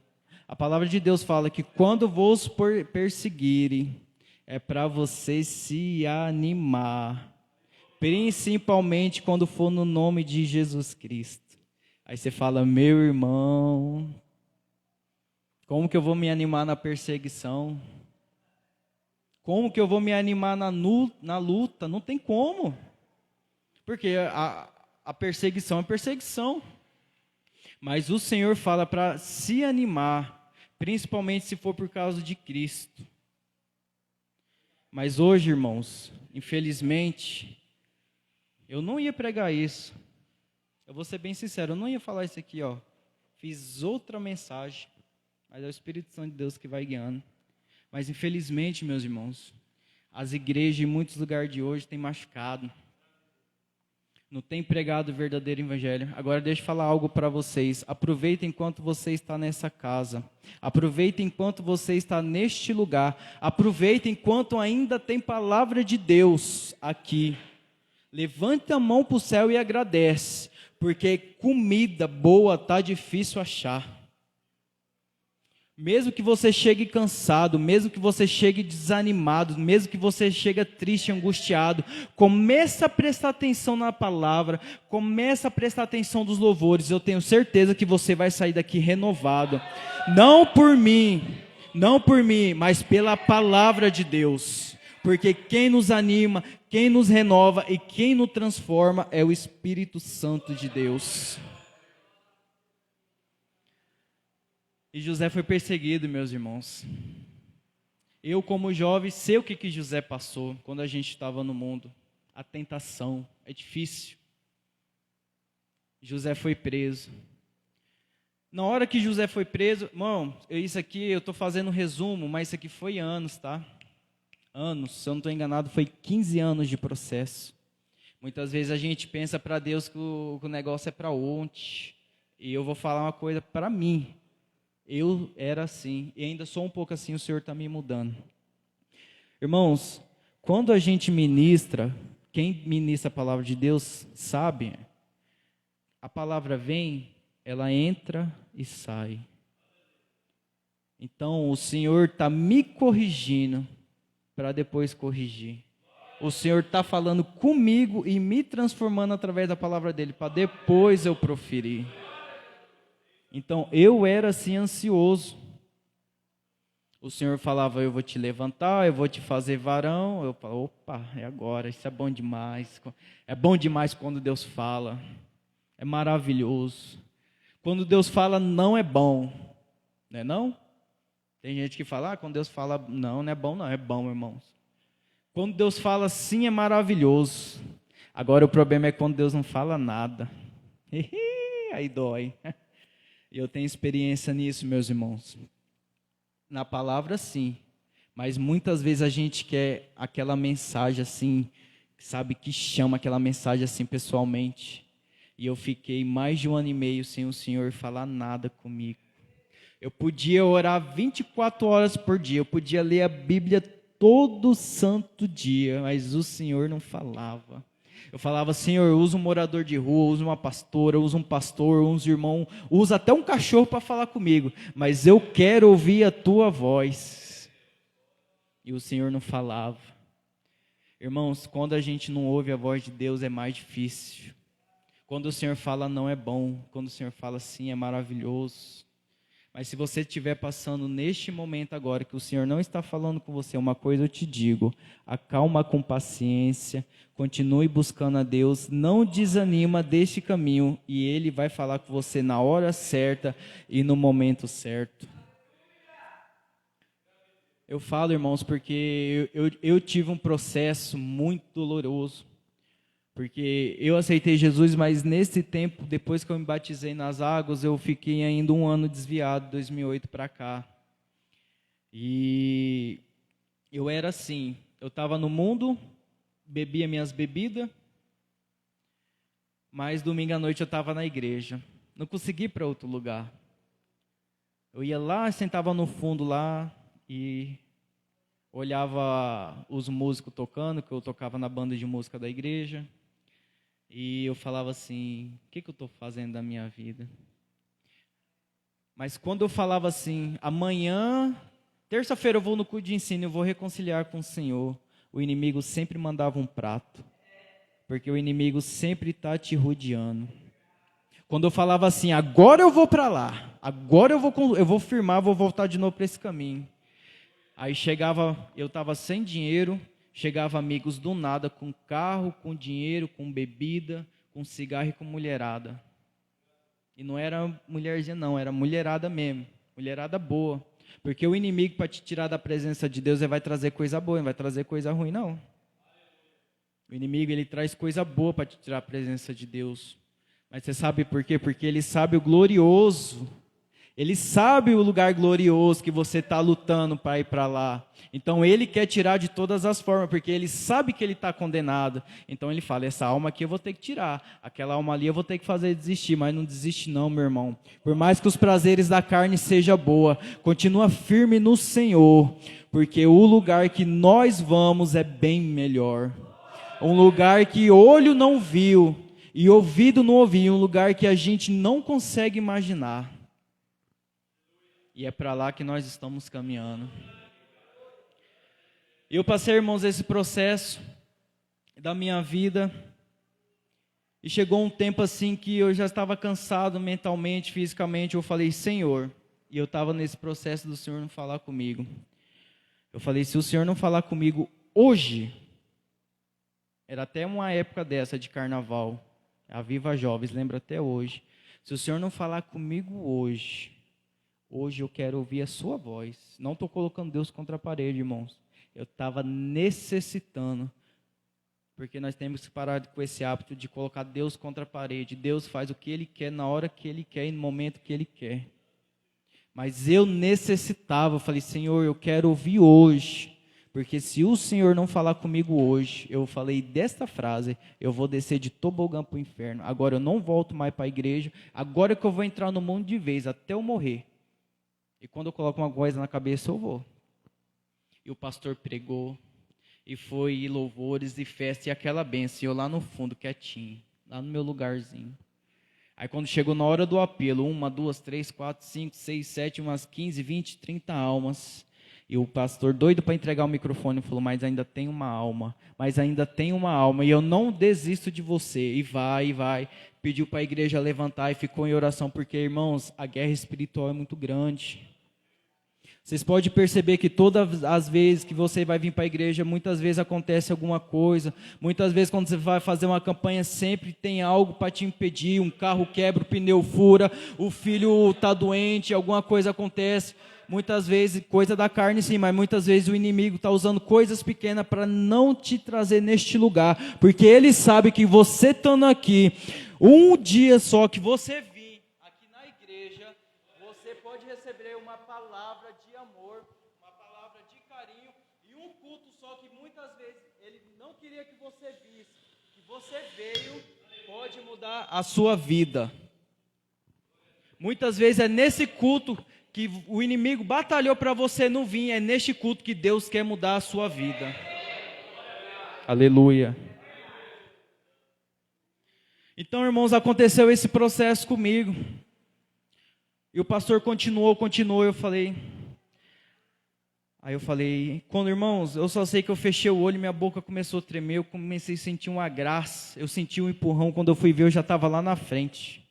A palavra de Deus fala que quando vos perseguirem, é para você se animar. Principalmente quando for no nome de Jesus Cristo. Aí você fala, meu irmão, como que eu vou me animar na perseguição? Como que eu vou me animar na luta? Não tem como. Porque a perseguição é perseguição. Mas o Senhor fala para se animar, principalmente se for por causa de Cristo. Mas hoje, irmãos, infelizmente, eu não ia pregar isso. Eu vou ser bem sincero, eu não ia falar isso aqui, ó. Fiz outra mensagem, mas é o Espírito Santo de Deus que vai guiando. Mas infelizmente, meus irmãos, as igrejas em muitos lugares de hoje têm machucado. Não tem pregado o verdadeiro evangelho. Agora deixa eu falar algo para vocês. Aproveita enquanto você está nessa casa. Aproveita enquanto você está neste lugar. Aproveita enquanto ainda tem palavra de Deus aqui. Levanta a mão para o céu e agradece. Porque comida boa está difícil achar. Mesmo que você chegue cansado, mesmo que você chegue desanimado, mesmo que você chegue triste, angustiado, começa a prestar atenção na palavra, começa a prestar atenção dos louvores. Eu tenho certeza que você vai sair daqui renovado. Não por mim, mas pela palavra de Deus. Porque quem nos anima, quem nos renova e quem nos transforma é o Espírito Santo de Deus. E José foi perseguido, meus irmãos. Eu, como jovem, sei o que José passou quando a gente estava no mundo. A tentação é difícil. José foi preso. Na hora que José foi preso, irmão, isso aqui eu estou fazendo um resumo, mas isso aqui foi anos, tá? Anos, se eu não estou enganado, foi 15 anos de processo. Muitas vezes a gente pensa para Deus que o negócio é para ontem. E eu vou falar uma coisa para mim. Eu era assim, e ainda sou um pouco assim, o Senhor está me mudando. Irmãos, quando a gente ministra, quem ministra a palavra de Deus sabe, a palavra vem, ela entra e sai. Então, o Senhor está me corrigindo para depois corrigir. O Senhor está falando comigo e me transformando através da palavra dEle, para depois eu proferir. Então, eu era assim ansioso. O Senhor falava, eu vou te levantar, eu vou te fazer varão. Eu falava, opa, é agora, isso é bom demais. É bom demais quando Deus fala. É maravilhoso. Quando Deus fala, não é bom. Não é não? Tem gente que fala, quando Deus fala, não é bom, não. É bom, irmãos. Quando Deus fala sim, é maravilhoso. Agora o problema é quando Deus não fala nada. Aí dói. E eu tenho experiência nisso, meus irmãos. Na palavra, sim. Mas muitas vezes a gente quer aquela mensagem assim, sabe, que chama aquela mensagem assim pessoalmente. E eu fiquei mais de 1 ano e meio sem o Senhor falar nada comigo. Eu podia orar 24 horas por dia. Eu podia ler a Bíblia todo santo dia. Mas o Senhor não falava. Eu falava, Senhor, usa um morador de rua, usa uma pastora, usa um pastor, usa um irmão, usa até um cachorro para falar comigo, mas eu quero ouvir a tua voz. E o Senhor não falava. Irmãos, quando a gente não ouve a voz de Deus é mais difícil. Quando o Senhor fala não é bom, quando o Senhor fala sim é maravilhoso. Mas se você estiver passando neste momento agora, que o Senhor não está falando com você, uma coisa eu te digo, acalma com paciência, continue buscando a Deus, não desanima deste caminho, e Ele vai falar com você na hora certa e no momento certo. Eu falo, irmãos, porque eu tive um processo muito doloroso. Porque eu aceitei Jesus, mas nesse tempo, depois que eu me batizei nas águas, eu fiquei ainda 1 ano desviado, 2008 para cá. E eu era assim, eu estava no mundo, bebia minhas bebidas, mas domingo à noite eu estava na igreja. Não consegui ir para outro lugar. Eu ia lá, sentava no fundo lá, e olhava os músicos tocando, que eu tocava na banda de música da igreja, e eu falava assim, o que eu estou fazendo da minha vida? Mas quando eu falava assim, amanhã, terça-feira eu vou no culto de ensino, eu vou reconciliar com o Senhor, o inimigo sempre mandava um prato, porque o inimigo sempre está te rodeando. Quando eu falava assim, agora eu vou para lá, agora eu vou firmar, vou voltar de novo para esse caminho. Aí chegava, eu estava sem dinheiro, chegava amigos do nada, com carro, com dinheiro, com bebida, com cigarro e com mulherada. E não era mulherzinha não, era mulherada mesmo, mulherada boa. Porque o inimigo, para te tirar da presença de Deus, ele vai trazer coisa boa, não vai trazer coisa ruim não. O inimigo, ele traz coisa boa para te tirar da presença de Deus. Mas você sabe por quê? Porque ele sabe o glorioso. Ele sabe o lugar glorioso que você está lutando para ir para lá. Então ele quer tirar de todas as formas, porque ele sabe que ele está condenado. Então ele fala, essa alma aqui eu vou ter que tirar. Aquela alma ali eu vou ter que fazer desistir. Mas não desiste não, meu irmão. Por mais que os prazeres da carne sejam boa, continua firme no Senhor. Porque o lugar que nós vamos é bem melhor. Um lugar que olho não viu e ouvido não ouviu. Um lugar que a gente não consegue imaginar. E é para lá que nós estamos caminhando. Eu passei, irmãos, esse processo da minha vida. E chegou um tempo assim que eu já estava cansado mentalmente, fisicamente. Eu falei, Senhor. E eu estava nesse processo do Senhor não falar comigo. Eu falei, se o Senhor não falar comigo hoje. Era até uma época dessa de carnaval. A Viva Jovens, lembra até hoje. Se o Senhor não falar comigo hoje eu quero ouvir a sua voz. Não estou colocando Deus contra a parede, irmãos. Eu estava necessitando. Porque nós temos que parar com esse hábito de colocar Deus contra a parede. Deus faz o que Ele quer, na hora que Ele quer e no momento que Ele quer. Mas eu necessitava, eu falei, Senhor, eu quero ouvir hoje. Porque se o Senhor não falar comigo hoje, eu falei desta frase, eu vou descer de tobogã para o inferno. Agora eu não volto mais para a igreja. Agora que eu vou entrar no mundo de vez, até eu morrer. E quando eu coloco uma coisa na cabeça, eu vou. E o pastor pregou, e foi e louvores e festa, e aquela bênção, e eu lá no fundo, quietinho, lá no meu lugarzinho. Aí quando chegou na hora do apelo, 1, 2, 3, 4, 5, 6, 7, umas 15, 20, 30 almas. E o pastor, doido para entregar o microfone, falou, mas ainda tem uma alma, e eu não desisto de você. E vai. Pediu para a igreja levantar e ficou em oração, porque, irmãos, a guerra espiritual é muito grande. Vocês podem perceber que todas as vezes que você vai vir para a igreja, muitas vezes acontece alguma coisa. Muitas vezes quando você vai fazer uma campanha, sempre tem algo para te impedir. Um carro quebra, o pneu fura, o filho está doente, alguma coisa acontece. Muitas vezes, coisa da carne sim, mas muitas vezes o inimigo está usando coisas pequenas para não te trazer neste lugar. Porque ele sabe que você estando aqui, um dia só que você vir aqui na igreja, você pode receber uma palavra de amor, uma palavra de carinho e um culto só que muitas vezes ele não queria que você visse. Que você veio, pode mudar a sua vida. Muitas vezes é nesse culto que o inimigo batalhou para você não vir, é neste culto que Deus quer mudar a sua vida. Aleluia. Então, irmãos, aconteceu esse processo comigo. E o pastor continuou, eu falei... Aí eu falei, irmãos, eu só sei que eu fechei o olho, minha boca começou a tremer, eu comecei a sentir uma graça, eu senti um empurrão, quando eu fui ver eu já estava lá na frente.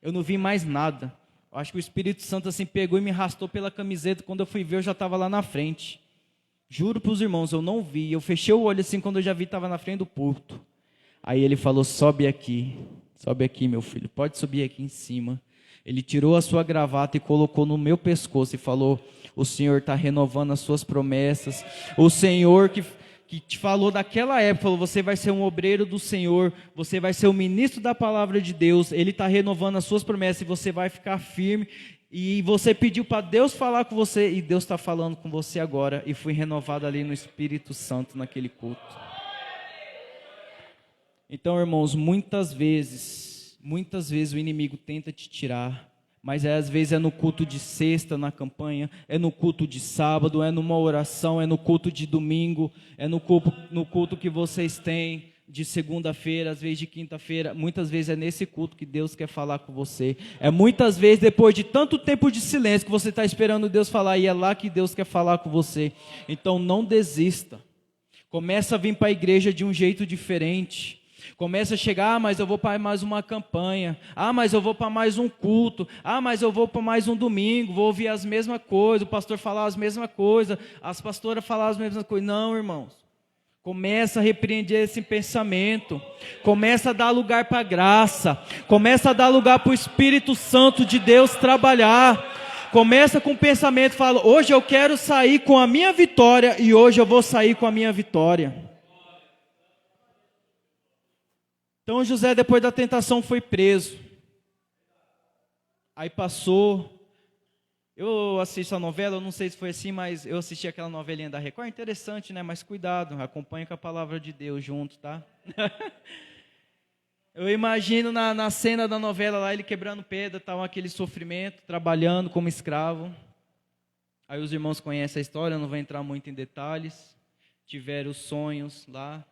Eu não vi mais nada. Eu acho que o Espírito Santo assim pegou e me arrastou pela camiseta, quando eu fui ver eu já estava lá na frente. Juro para os irmãos, eu não vi, eu fechei o olho assim, quando eu já vi estava na frente do púlpito. Aí ele falou, sobe aqui, meu filho, pode subir aqui em cima. Ele tirou a sua gravata e colocou no meu pescoço e falou, o Senhor está renovando as suas promessas. O Senhor que te falou daquela época, falou, você vai ser um obreiro do Senhor, você vai ser o ministro da palavra de Deus, Ele está renovando as suas promessas e você vai ficar firme. E você pediu para Deus falar com você e Deus está falando com você agora. E fui renovado ali no Espírito Santo naquele culto. Então, irmãos, muitas vezes o inimigo tenta te tirar, Mas às vezes é no culto de sexta, na campanha, é no culto de sábado, é numa oração, é no culto de domingo, é no culto que vocês têm de segunda-feira, às vezes de quinta-feira. Muitas vezes é nesse culto que Deus quer falar com você. É muitas vezes depois de tanto tempo de silêncio que você está esperando Deus falar, e é lá que Deus quer falar com você. Então não desista. Começa a vir para a igreja de um jeito diferente. Começa a chegar, mas eu vou para mais uma campanha, mas eu vou para mais um culto, mas eu vou para mais um domingo, vou ouvir as mesmas coisas, o pastor falar as mesmas coisas, as pastoras falar as mesmas coisas. Não, irmãos, começa a repreender esse pensamento, começa a dar lugar para a graça, começa a dar lugar para o Espírito Santo de Deus trabalhar. Começa com o pensamento, fala, hoje eu quero sair com a minha vitória, e hoje eu vou sair com a minha vitória. Então José, depois da tentação, foi preso. Aí passou. Eu assisto a novela, eu não sei se foi assim, mas eu assisti aquela novelinha da Record. Interessante, né? Mas cuidado, acompanhe com a palavra de Deus junto, tá? Eu imagino na cena da novela lá, ele quebrando pedra, tal, aquele sofrimento, trabalhando como escravo. Aí os irmãos conhecem a história, eu não vou entrar muito em detalhes. Tiveram sonhos lá.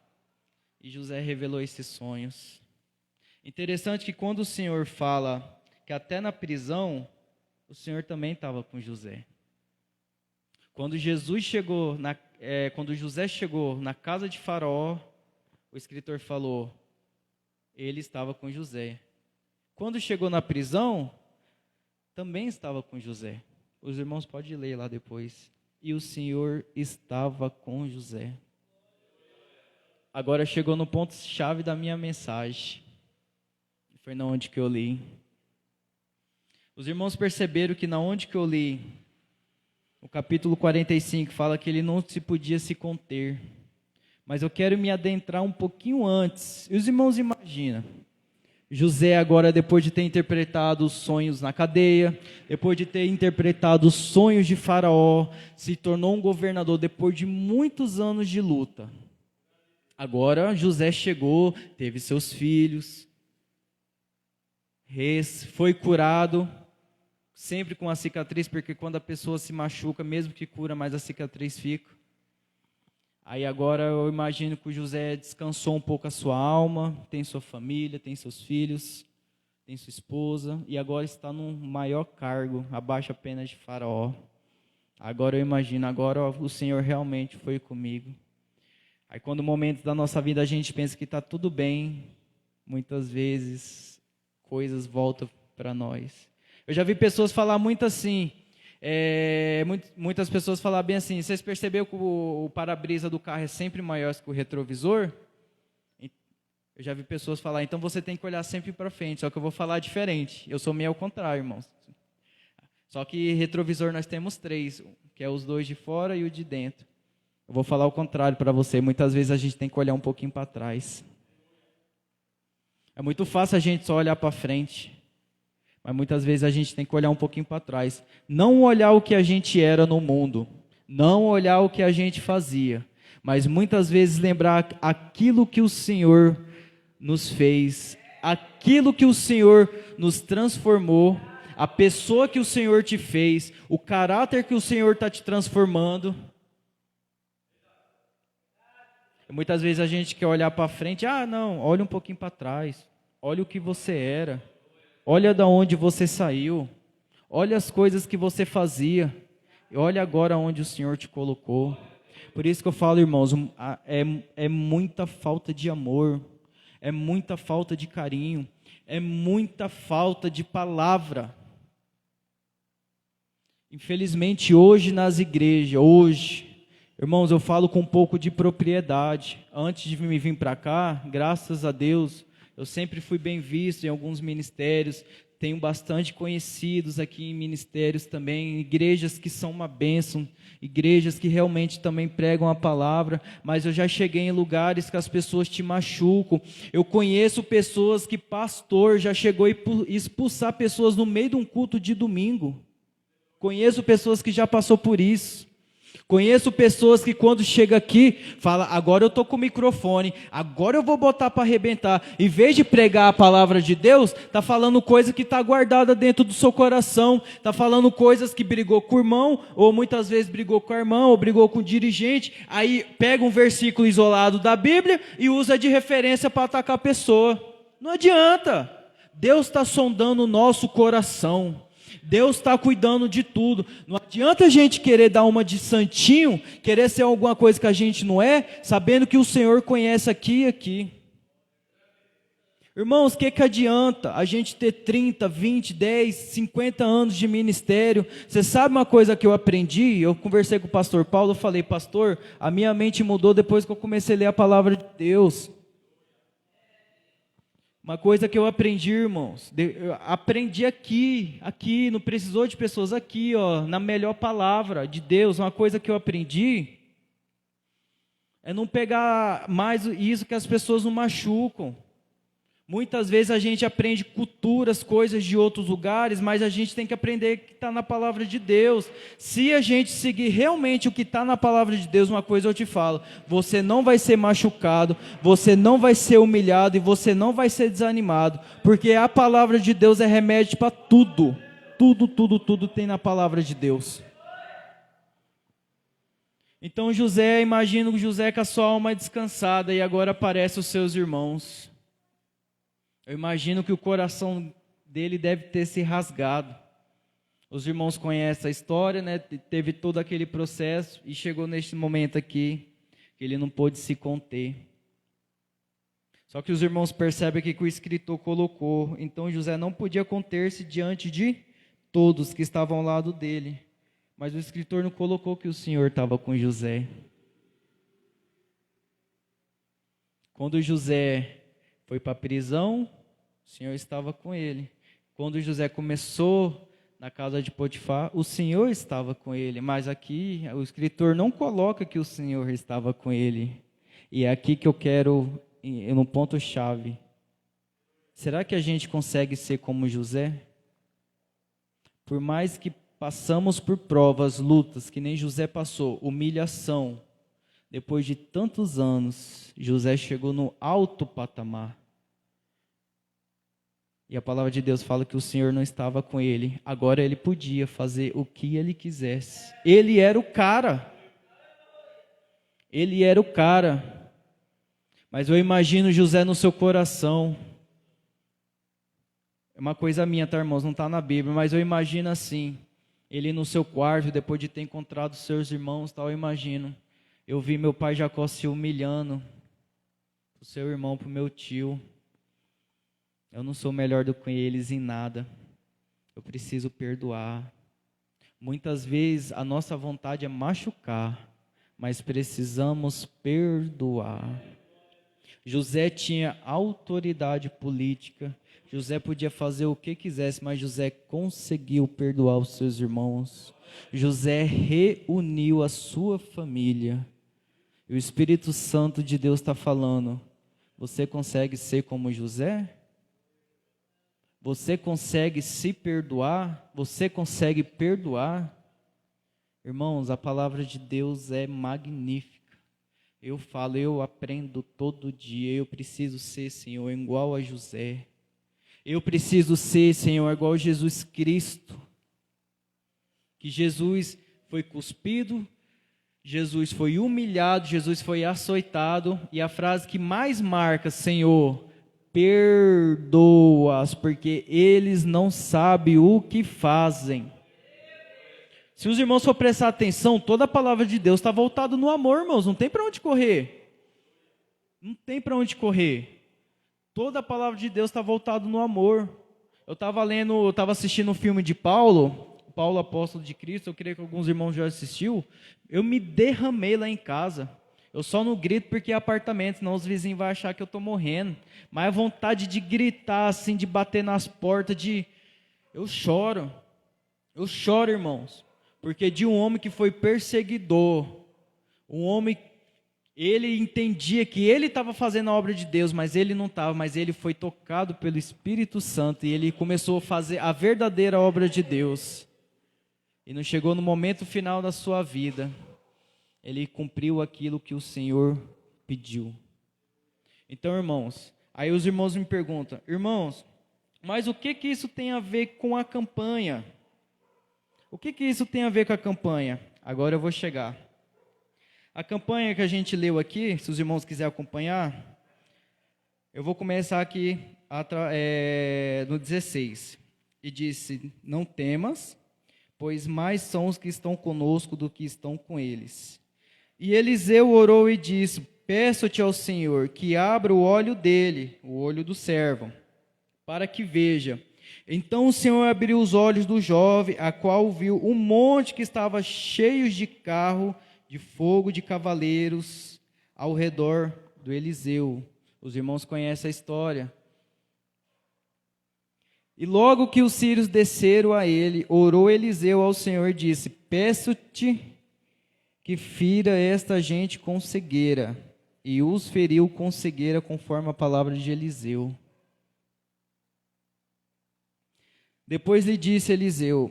E José revelou esses sonhos. Interessante que quando o Senhor fala que até na prisão, o Senhor também estava com José. Quando José chegou na casa de Faraó, o escritor falou, ele estava com José. Quando chegou na prisão, também estava com José. Os irmãos podem ler lá depois. E o Senhor estava com José. Agora chegou no ponto-chave da minha mensagem. Foi na onde que eu li. Os irmãos perceberam que na onde que eu li, o capítulo 45 fala que ele não se podia se conter. Mas eu quero me adentrar um pouquinho antes. E os irmãos imaginam. José agora, depois de ter interpretado os sonhos na cadeia, depois de ter interpretado os sonhos de Faraó, se tornou um governador depois de muitos anos de luta. Agora José chegou, teve seus filhos, foi curado, sempre com a cicatriz, porque quando a pessoa se machuca, mesmo que cura, mas a cicatriz fica. Aí agora eu imagino que o José descansou um pouco a sua alma, tem sua família, tem seus filhos, tem sua esposa, e agora está num maior cargo, abaixo apenas de Faraó. Agora eu imagino, agora o Senhor realmente foi comigo. Aí quando no momento da nossa vida a gente pensa que está tudo bem, muitas vezes coisas voltam para nós. Eu já vi pessoas falar muito assim, muitas pessoas falar bem assim, vocês perceberam que o para-brisa do carro é sempre maior que o retrovisor? Eu já vi pessoas falar, então você tem que olhar sempre para frente, só que eu vou falar diferente, eu sou meio ao contrário, irmãos. Só que retrovisor nós temos 3, que é os 2 de fora e o de dentro. Eu vou falar o contrário para você. Muitas vezes a gente tem que olhar um pouquinho para trás. É muito fácil a gente só olhar para frente. Mas muitas vezes a gente tem que olhar um pouquinho para trás. Não olhar o que a gente era no mundo. Não olhar o que a gente fazia. Mas muitas vezes lembrar aquilo que o Senhor nos fez. Aquilo que o Senhor nos transformou. A pessoa que o Senhor te fez. O caráter que o Senhor está te transformando. Muitas vezes a gente quer olhar para frente, não, olha um pouquinho para trás, olha o que você era, olha de onde você saiu, olha as coisas que você fazia, e olha agora onde o Senhor te colocou. Por isso que eu falo, irmãos, é muita falta de amor, é muita falta de carinho, é muita falta de palavra. Infelizmente hoje nas igrejas, irmãos, eu falo com um pouco de propriedade. Antes de me vir para cá, graças a Deus, eu sempre fui bem visto em alguns ministérios. Tenho bastante conhecidos aqui em ministérios também, igrejas que são uma bênção, igrejas que realmente também pregam a palavra, mas eu já cheguei em lugares que as pessoas te machucam. Eu conheço pessoas que pastor já chegou a expulsar pessoas no meio de um culto de domingo. Conheço pessoas que já passou por isso. Conheço pessoas que quando chega aqui, fala, agora eu estou com o microfone, agora eu vou botar para arrebentar. Em vez de pregar a palavra de Deus, está falando coisa que está guardada dentro do seu coração, está falando coisas que brigou com o irmão, ou muitas vezes brigou com a irmã, ou brigou com o dirigente, aí pega um versículo isolado da Bíblia e usa de referência para atacar a pessoa. Não adianta, Deus está sondando o nosso coração. Deus está cuidando de tudo. Não adianta a gente querer dar uma de santinho, querer ser alguma coisa que a gente não é, sabendo que o Senhor conhece aqui e aqui. Irmãos, o que adianta a gente ter 30, 20, 10, 50 anos de ministério? Você sabe uma coisa que eu aprendi? Eu conversei com o pastor Paulo, eu falei, pastor, a minha mente mudou depois que eu comecei a ler a palavra de Deus. Uma coisa que eu aprendi, irmãos, eu aprendi aqui, não precisou de pessoas aqui, ó, na melhor palavra de Deus. Uma coisa que eu aprendi é não pegar mais isso que as pessoas não machucam. Muitas vezes a gente aprende culturas, coisas de outros lugares, mas a gente tem que aprender o que está na palavra de Deus. Se a gente seguir realmente o que está na palavra de Deus, uma coisa eu te falo, você não vai ser machucado, você não vai ser humilhado e você não vai ser desanimado, porque a palavra de Deus é remédio para tudo. Tudo tem na palavra de Deus. Então José, imagina José com a sua alma descansada e agora aparecem os seus irmãos. Eu imagino que o coração dele deve ter se rasgado. Os irmãos conhecem a história, né? Teve todo aquele processo e chegou neste momento aqui que ele não pôde se conter. Só que os irmãos percebem aqui que o escritor colocou. Então José não podia conter-se diante de todos que estavam ao lado dele. Mas o escritor não colocou que o Senhor estava com José. Quando José foi para a prisão, o Senhor estava com ele. Quando José começou na casa de Potifar, o Senhor estava com ele. Mas aqui o escritor não coloca que o Senhor estava com ele. E é aqui que eu quero, no ponto-chave. Será que a gente consegue ser como José? Por mais que passamos por provas, lutas, que nem José passou, humilhação, depois de tantos anos, José chegou no alto patamar. E a palavra de Deus fala que o Senhor não estava com ele. Agora ele podia fazer o que ele quisesse. Ele era o cara. Ele era o cara. Mas eu imagino José no seu coração. É uma coisa minha, tá, irmãos? Não está na Bíblia, mas eu imagino assim. Ele no seu quarto, depois de ter encontrado seus irmãos, tal, eu imagino. Eu vi meu pai Jacó se humilhando. Para o seu irmão, para o meu tio. Eu não sou melhor do que eles em nada. Eu preciso perdoar. Muitas vezes a nossa vontade é machucar, mas precisamos perdoar. José tinha autoridade política. José podia fazer o que quisesse, mas José conseguiu perdoar os seus irmãos. José reuniu a sua família. E o Espírito Santo de Deus está falando, você consegue ser como José? Você consegue se perdoar? Você consegue perdoar? Irmãos, a palavra de Deus é magnífica. Eu falo, eu aprendo todo dia. Eu preciso ser, Senhor, igual a José. Eu preciso ser, Senhor, igual a Jesus Cristo. Que Jesus foi cuspido, Jesus foi humilhado, Jesus foi açoitado. E a frase que mais marca, Senhor, perdoa-os, porque eles não sabem o que fazem. Se os irmãos for prestar atenção, toda a palavra de Deus está voltada no amor, irmãos. Não tem para onde correr. Não tem para onde correr. Toda a palavra de Deus está voltada no amor. Eu estava assistindo um filme de Paulo apóstolo de Cristo. Eu creio que alguns irmãos já assistiu. Eu me derramei lá em casa. Eu só não grito porque é apartamento, senão os vizinhos vão achar que eu estou morrendo. Mas a vontade de gritar, assim, de bater nas portas, eu choro, irmãos. Porque de um homem que foi perseguidor, um homem, ele entendia que ele estava fazendo a obra de Deus, mas ele não estava, mas ele foi tocado pelo Espírito Santo, e ele começou a fazer a verdadeira obra de Deus. E não chegou no momento final da sua vida. ele cumpriu aquilo que o Senhor pediu. Então, irmãos, aí os irmãos me perguntam, irmãos, mas o que isso tem a ver com a campanha? O que isso tem a ver com a campanha? Agora eu vou chegar. A campanha que a gente leu aqui, se os irmãos quiserem acompanhar, eu vou começar aqui no 16. E disse, não temas, pois mais são os que estão conosco do que estão com eles. E Eliseu orou e disse, peço-te ao Senhor que abra o olho dele, o olho do servo, para que veja. Então o Senhor abriu os olhos do jovem, a qual viu um monte que estava cheio de carro, de fogo, de cavaleiros, ao redor do Eliseu. Os irmãos conhecem a história. E logo que os sírios desceram a ele, orou Eliseu ao Senhor e disse, peço-te que fira esta gente com cegueira. E os feriu com cegueira, conforme a palavra de Eliseu. Depois lhe disse Eliseu,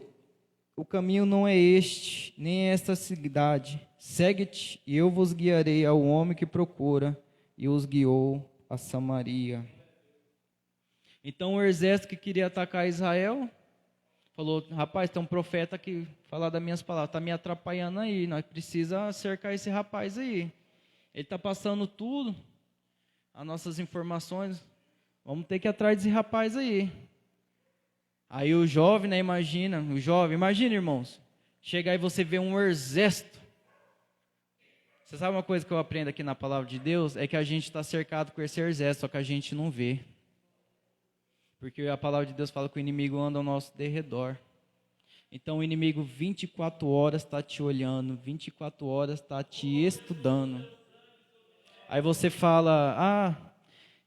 o caminho não é este, nem é esta cidade. Segue-te, e eu vos guiarei ao homem que procura. E os guiou a Samaria. Então o exército que queria atacar Israel, falou, rapaz, tem um profeta que fala das minhas palavras, está me atrapalhando aí, nós precisamos cercar esse rapaz aí. Ele está passando tudo, as nossas informações, vamos ter que ir atrás desse rapaz aí. Aí o jovem, né, imagina, irmãos, chega aí você vê um exército. Você sabe uma coisa que eu aprendo aqui na palavra de Deus? É que a gente está cercado com esse exército, só que a gente não vê. Porque a palavra de Deus fala que o inimigo anda ao nosso derredor. Então o inimigo 24 horas está te olhando, 24 horas está te estudando. Aí você fala,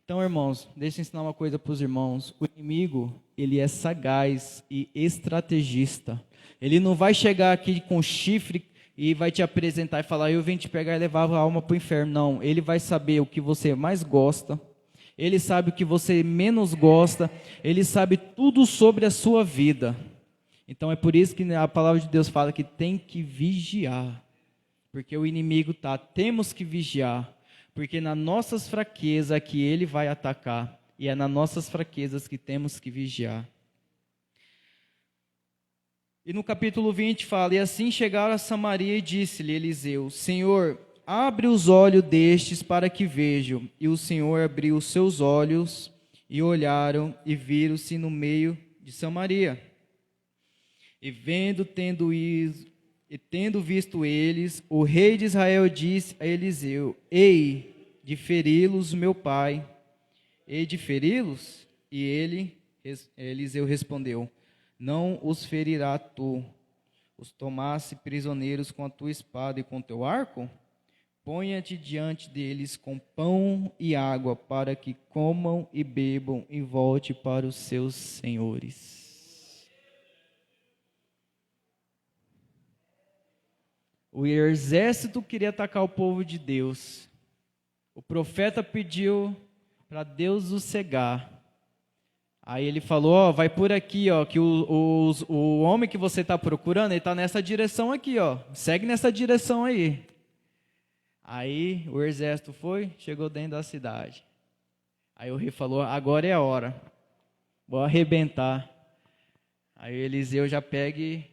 então irmãos, deixa eu ensinar uma coisa para os irmãos. O inimigo, ele é sagaz e estrategista. Ele não vai chegar aqui com chifre e vai te apresentar e falar, eu vim te pegar e levar a alma para o inferno. Não, ele vai saber o que você mais gosta. Ele sabe o que você menos gosta, ele sabe tudo sobre a sua vida. Então é por isso que a palavra de Deus fala que tem que vigiar. Porque o inimigo temos que vigiar. Porque nas nossas fraquezas é que ele vai atacar. E é nas nossas fraquezas que temos que vigiar. E no capítulo 20 fala, e assim chegaram a Samaria e disse-lhe Eliseu, Senhor, abre os olhos destes para que vejam. E o Senhor abriu os seus olhos e olharam e viram-se no meio de Samaria. E tendo visto eles, o rei de Israel disse a Eliseu, Ei de feri-los, meu pai. Hei de feri-los? E Eliseu respondeu, não os ferirá tu, os tomasse prisioneiros com a tua espada e com teu arco? Ponha-te diante deles com pão e água, para que comam e bebam e volte para os seus senhores. O exército queria atacar o povo de Deus. O profeta pediu para Deus o cegar. Aí ele falou, vai por aqui, que o homem que você está procurando, ele está nessa direção aqui, segue nessa direção aí. Aí o exército chegou dentro da cidade. Aí o rei falou, agora é a hora, vou arrebentar. Aí Eliseu já pega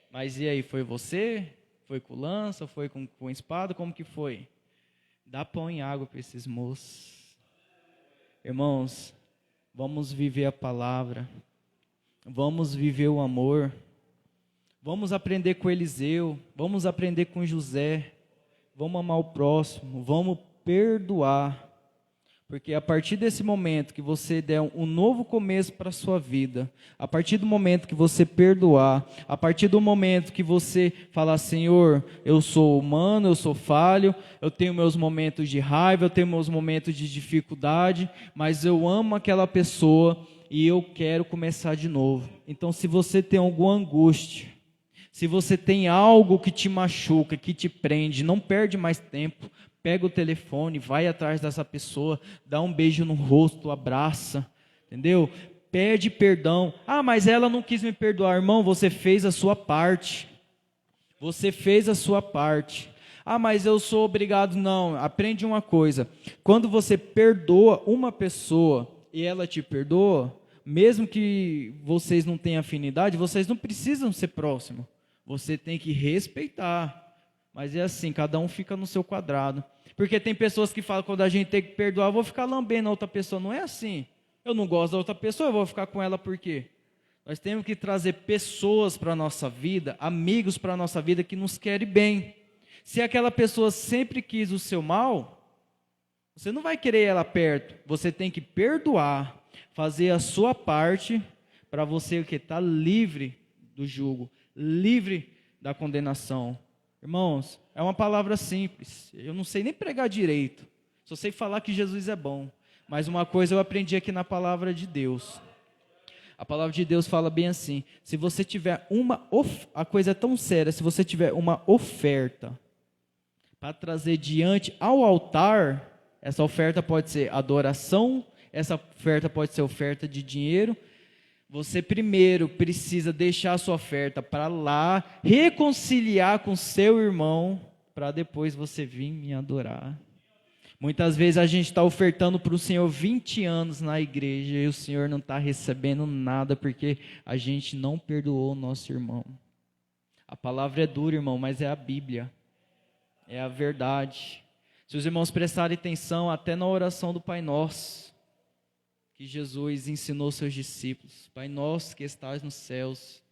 mas e aí, foi você? Foi com lança? Foi com espada? Como que foi? Dá pão e água para esses moços. Irmãos, vamos viver a palavra, vamos viver o amor, vamos aprender com Eliseu, vamos aprender com José. Vamos amar o próximo, vamos perdoar. Porque a partir desse momento que você der um novo começo para a sua vida, a partir do momento que você perdoar, a partir do momento que você falar, Senhor, eu sou humano, eu sou falho, eu tenho meus momentos de raiva, eu tenho meus momentos de dificuldade, mas eu amo aquela pessoa e eu quero começar de novo. Então, se você tem alguma angústia, se você tem algo que te machuca, que te prende, não perde mais tempo. Pega o telefone, vai atrás dessa pessoa, dá um beijo no rosto, abraça, entendeu? Pede perdão. Mas ela não quis me perdoar. Irmão, você fez a sua parte. Você fez a sua parte. Ah, mas eu sou obrigado. Não, aprende uma coisa. Quando você perdoa uma pessoa e ela te perdoa, mesmo que vocês não tenham afinidade, vocês não precisam ser próximos. Você tem que respeitar. Mas é assim, cada um fica no seu quadrado. Porque tem pessoas que falam, quando a gente tem que perdoar, eu vou ficar lambendo a outra pessoa. Não é assim. Eu não gosto da outra pessoa, eu vou ficar com ela por quê? Nós temos que trazer pessoas para a nossa vida, amigos para a nossa vida que nos querem bem. Se aquela pessoa sempre quis o seu mal, você não vai querer ela perto. Você tem que perdoar, fazer a sua parte para você que está livre do jugo, livre da condenação. Irmãos, é uma palavra simples. Eu não sei nem pregar direito. Só sei falar que Jesus é bom. Mas uma coisa eu aprendi aqui na palavra de Deus. A palavra de Deus fala bem assim: se você tiver a coisa é tão séria, se você tiver uma oferta para trazer diante ao altar, essa oferta pode ser adoração, essa oferta pode ser oferta de dinheiro. Você primeiro precisa deixar a sua oferta para lá, reconciliar com seu irmão, para depois você vir me adorar. Muitas vezes a gente está ofertando para o Senhor 20 anos na igreja e o Senhor não está recebendo nada porque a gente não perdoou o nosso irmão. A palavra é dura, irmão, mas é a Bíblia, é a verdade. Se os irmãos prestarem atenção até na oração do Pai Nosso, que Jesus ensinou seus discípulos: Pai nosso que estás nos céus,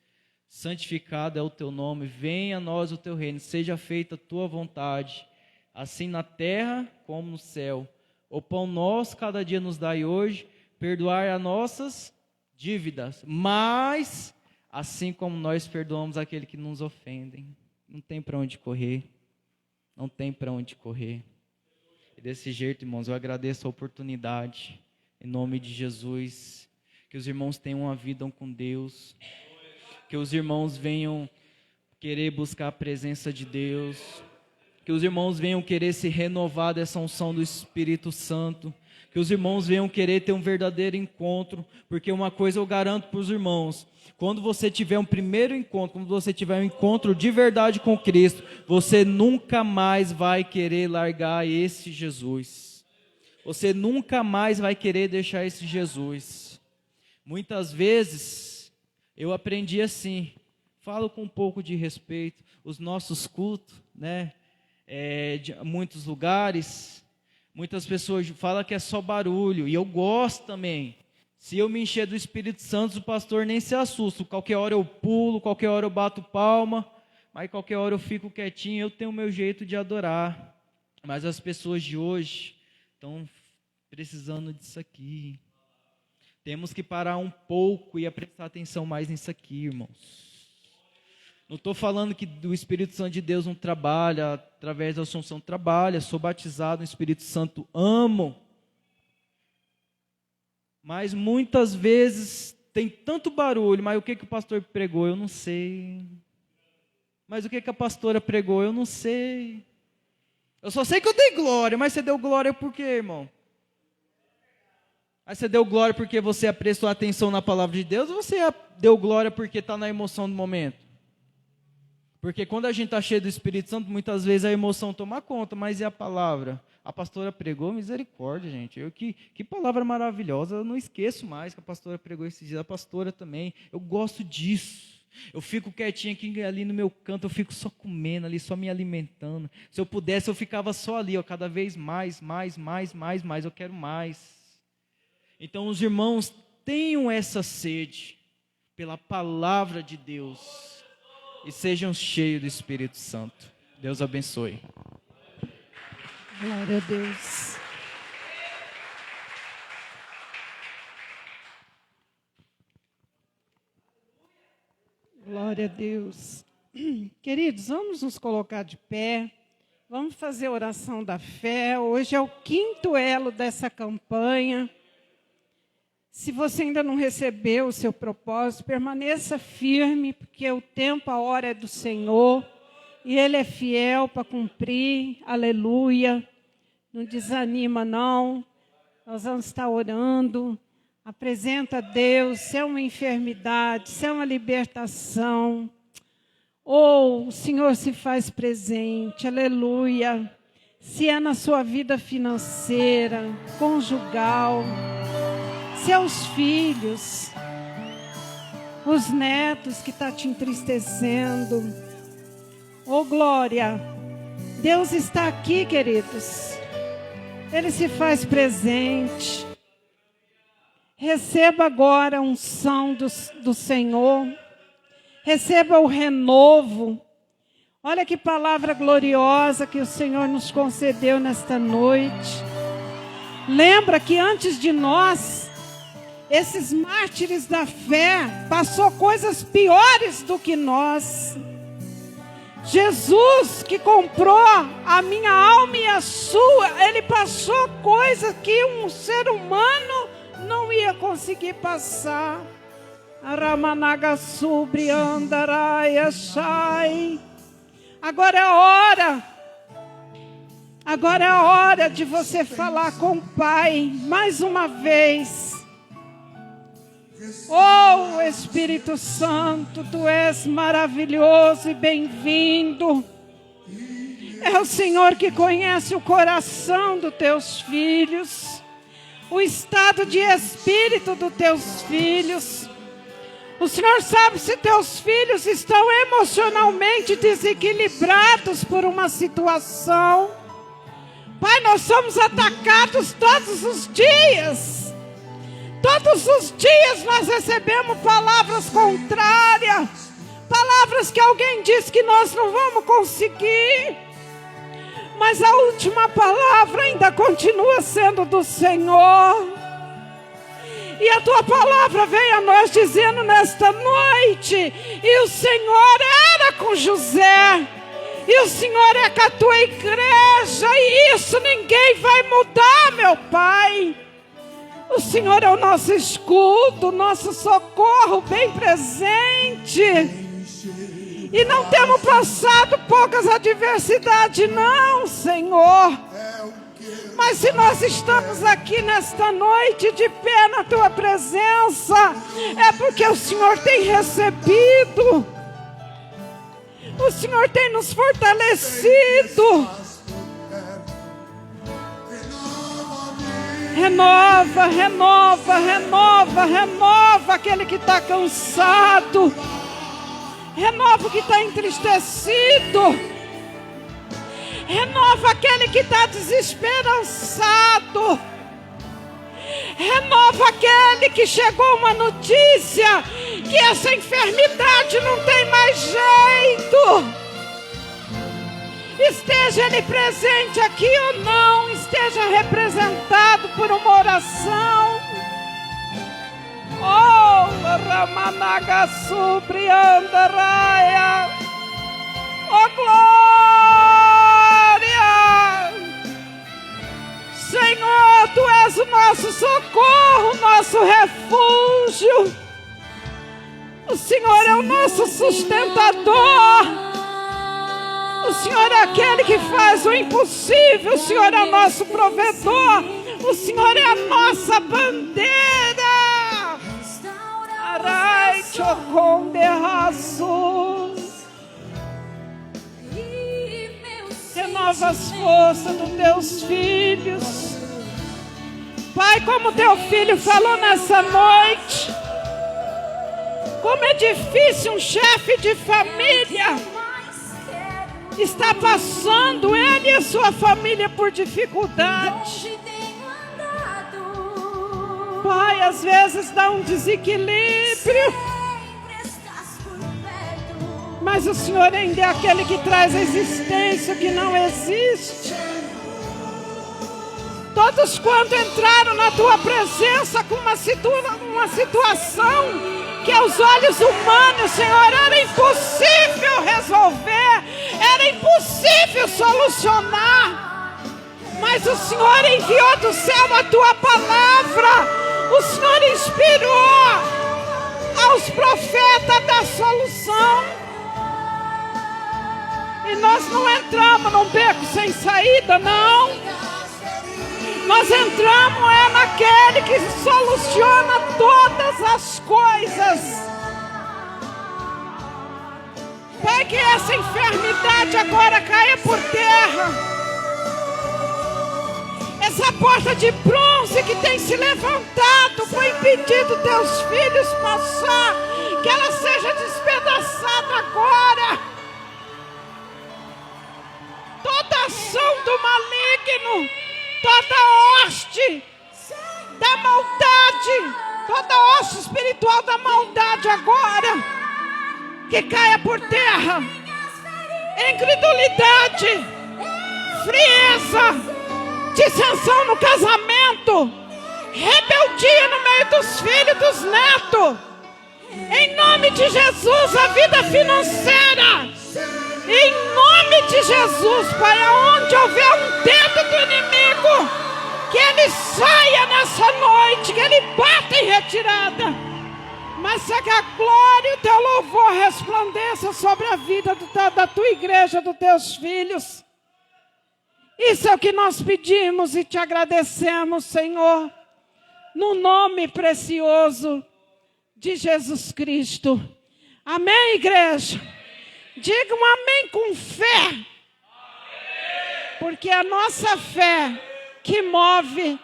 santificado é o teu nome, venha a nós o teu reino, seja feita a tua vontade, assim na terra como no céu. O pão nosso cada dia nos dai hoje, perdoai as nossas dívidas, mas assim como nós perdoamos aquele que nos ofendem. Não tem para onde correr, não tem para onde correr. E desse jeito, irmãos, eu agradeço a oportunidade, em nome de Jesus, que os irmãos tenham uma vida com Deus, que os irmãos venham querer buscar a presença de Deus, que os irmãos venham querer se renovar dessa unção do Espírito Santo, que os irmãos venham querer ter um verdadeiro encontro, porque uma coisa eu garanto para os irmãos: quando você tiver um primeiro encontro, quando você tiver um encontro de verdade com Cristo, você nunca mais vai querer largar esse Jesus. Você nunca mais vai querer deixar esse Jesus. Muitas vezes, eu aprendi assim, falo com um pouco de respeito, os nossos cultos, né, de muitos lugares, muitas pessoas falam que é só barulho, e eu gosto também. Se eu me encher do Espírito Santo, o pastor nem se assusta, qualquer hora eu pulo, qualquer hora eu bato palma, mas qualquer hora eu fico quietinho, eu tenho o meu jeito de adorar. Mas as pessoas de hoje estão precisando disso aqui. Temos que parar um pouco e prestar atenção mais nisso aqui, irmãos. Não estou falando que o Espírito Santo de Deus não trabalha, através da Assunção trabalha, sou batizado no Espírito Santo, amo. Mas muitas vezes tem tanto barulho, mas o que o pastor pregou, eu não sei. Mas o que a pastora pregou, eu não sei. Eu só sei que eu dei glória, mas você deu glória por quê, irmão? Aí você deu glória porque você prestou atenção na palavra de Deus, ou você deu glória porque está na emoção do momento? Porque quando a gente está cheio do Espírito Santo, muitas vezes a emoção toma conta, mas e a palavra? A pastora pregou, misericórdia, gente. Que palavra maravilhosa, eu não esqueço mais que a pastora pregou esses dias, a pastora também. Eu gosto disso. Eu fico quietinho aqui ali no meu canto, eu fico só comendo ali, só me alimentando. Se eu pudesse, eu ficava só ali, ó, cada vez mais, eu quero mais. Então os irmãos tenham essa sede pela palavra de Deus e sejam cheios do Espírito Santo. Deus abençoe. Glória a Deus. Glória a Deus. Queridos, vamos nos colocar de pé. Vamos fazer a oração da fé. Hoje é o 5º elo dessa campanha. Se você ainda não recebeu o seu propósito, permaneça firme, porque o tempo, a hora é do Senhor, e Ele é fiel para cumprir, aleluia. Não desanima, não. Nós vamos estar orando. Apresenta a Deus, se é uma enfermidade, se é uma libertação. Oh, o Senhor se faz presente, aleluia. Se é na sua vida financeira, conjugal, se é os filhos, os netos que estão te entristecendo. Oh, glória! Deus está aqui, queridos. Ele se faz presente. Receba agora a unção do Senhor. Receba o renovo. Olha que palavra gloriosa que o Senhor nos concedeu nesta noite. Lembra que antes de nós, esses mártires da fé, passou coisas piores do que nós. Jesus, que comprou a minha alma e a sua, ele passou coisas que um ser humano não ia conseguir passar. Aramanaga subri andaraya shai. Agora é a hora de você falar com o Pai mais uma vez. Oh, Espírito Santo, Tu és maravilhoso e bem-vindo. É o Senhor que conhece o coração dos Teus filhos, o estado de espírito dos Teus filhos. O Senhor sabe se Teus filhos estão emocionalmente desequilibrados por uma situação. Pai, nós somos atacados todos os dias. Todos os dias nós recebemos palavras contrárias. Palavras que alguém diz que nós não vamos conseguir. Mas a última palavra ainda continua sendo do Senhor. E a Tua palavra veio a nós dizendo nesta noite. E o Senhor era com José. E o Senhor é com a Tua igreja. E isso ninguém vai mudar, meu Pai. O Senhor é o nosso escudo, nosso socorro bem presente. E não temos passado poucas adversidades, não, Senhor. Mas se nós estamos aqui nesta noite de pé na Tua presença, é porque o Senhor tem recebido. O Senhor tem nos fortalecido. Renova, renova, renova, renova aquele que está cansado. Renova o que está entristecido. Renova aquele que está desesperançado. Renova aquele que chegou uma notícia que essa enfermidade não tem mais jeito. Esteja ele presente aqui ou não, esteja representado por uma oração. Oh, Ramanaga Subriandaraya. Oh, glória! Senhor, Tu és o nosso socorro, nosso refúgio. O Senhor é o nosso sustentador. O Senhor é aquele que faz o impossível. O Senhor é o nosso provedor. O Senhor é a nossa bandeira. Arai choconde rasus. Renova as forças dos Teus filhos. Pai, como Teu filho falou nessa noite, como é difícil um chefe de família está passando, ele e a sua família, por dificuldade. Pai, às vezes dá um desequilíbrio, mas o Senhor ainda é aquele que traz a existência que não existe. Todos quando entraram na Tua presença com uma situação que aos olhos humanos, Senhor, era impossível resolver, era impossível solucionar. Mas o Senhor enviou do céu a Tua palavra. O Senhor inspirou aos profetas da solução. E nós não entramos num beco sem saída, não. Nós entramos naquele que soluciona todas as coisas. Pai, que essa enfermidade agora caia por terra. Essa porta de bronze que tem se levantado foi impedido teus filhos passar, que ela seja despedaçada agora. Toda ação do maligno, toda hoste da maldade, toda hoste espiritual da maldade agora, que caia por terra. Incredulidade, frieza, dissensão no casamento, rebeldia no meio dos filhos e dos netos. Em nome de Jesus, a vida financeira. Em nome de Jesus, Pai, aonde houver um dedo do inimigo, que ele saia nessa noite, que ele bata em retirada. Mas que a glória e o teu louvor resplandeça sobre a vida da tua igreja, dos teus filhos. Isso é o que nós pedimos e te agradecemos, Senhor, no nome precioso de Jesus Cristo. Amém, igreja? Diga um amém com fé. Porque é a nossa fé que move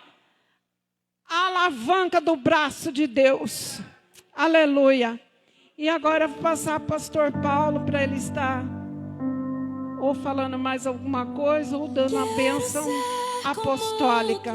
a alavanca do braço de Deus. Aleluia. E agora eu vou passar para o pastor Paulo para ele estar ou falando mais alguma coisa ou dando a bênção apostólica.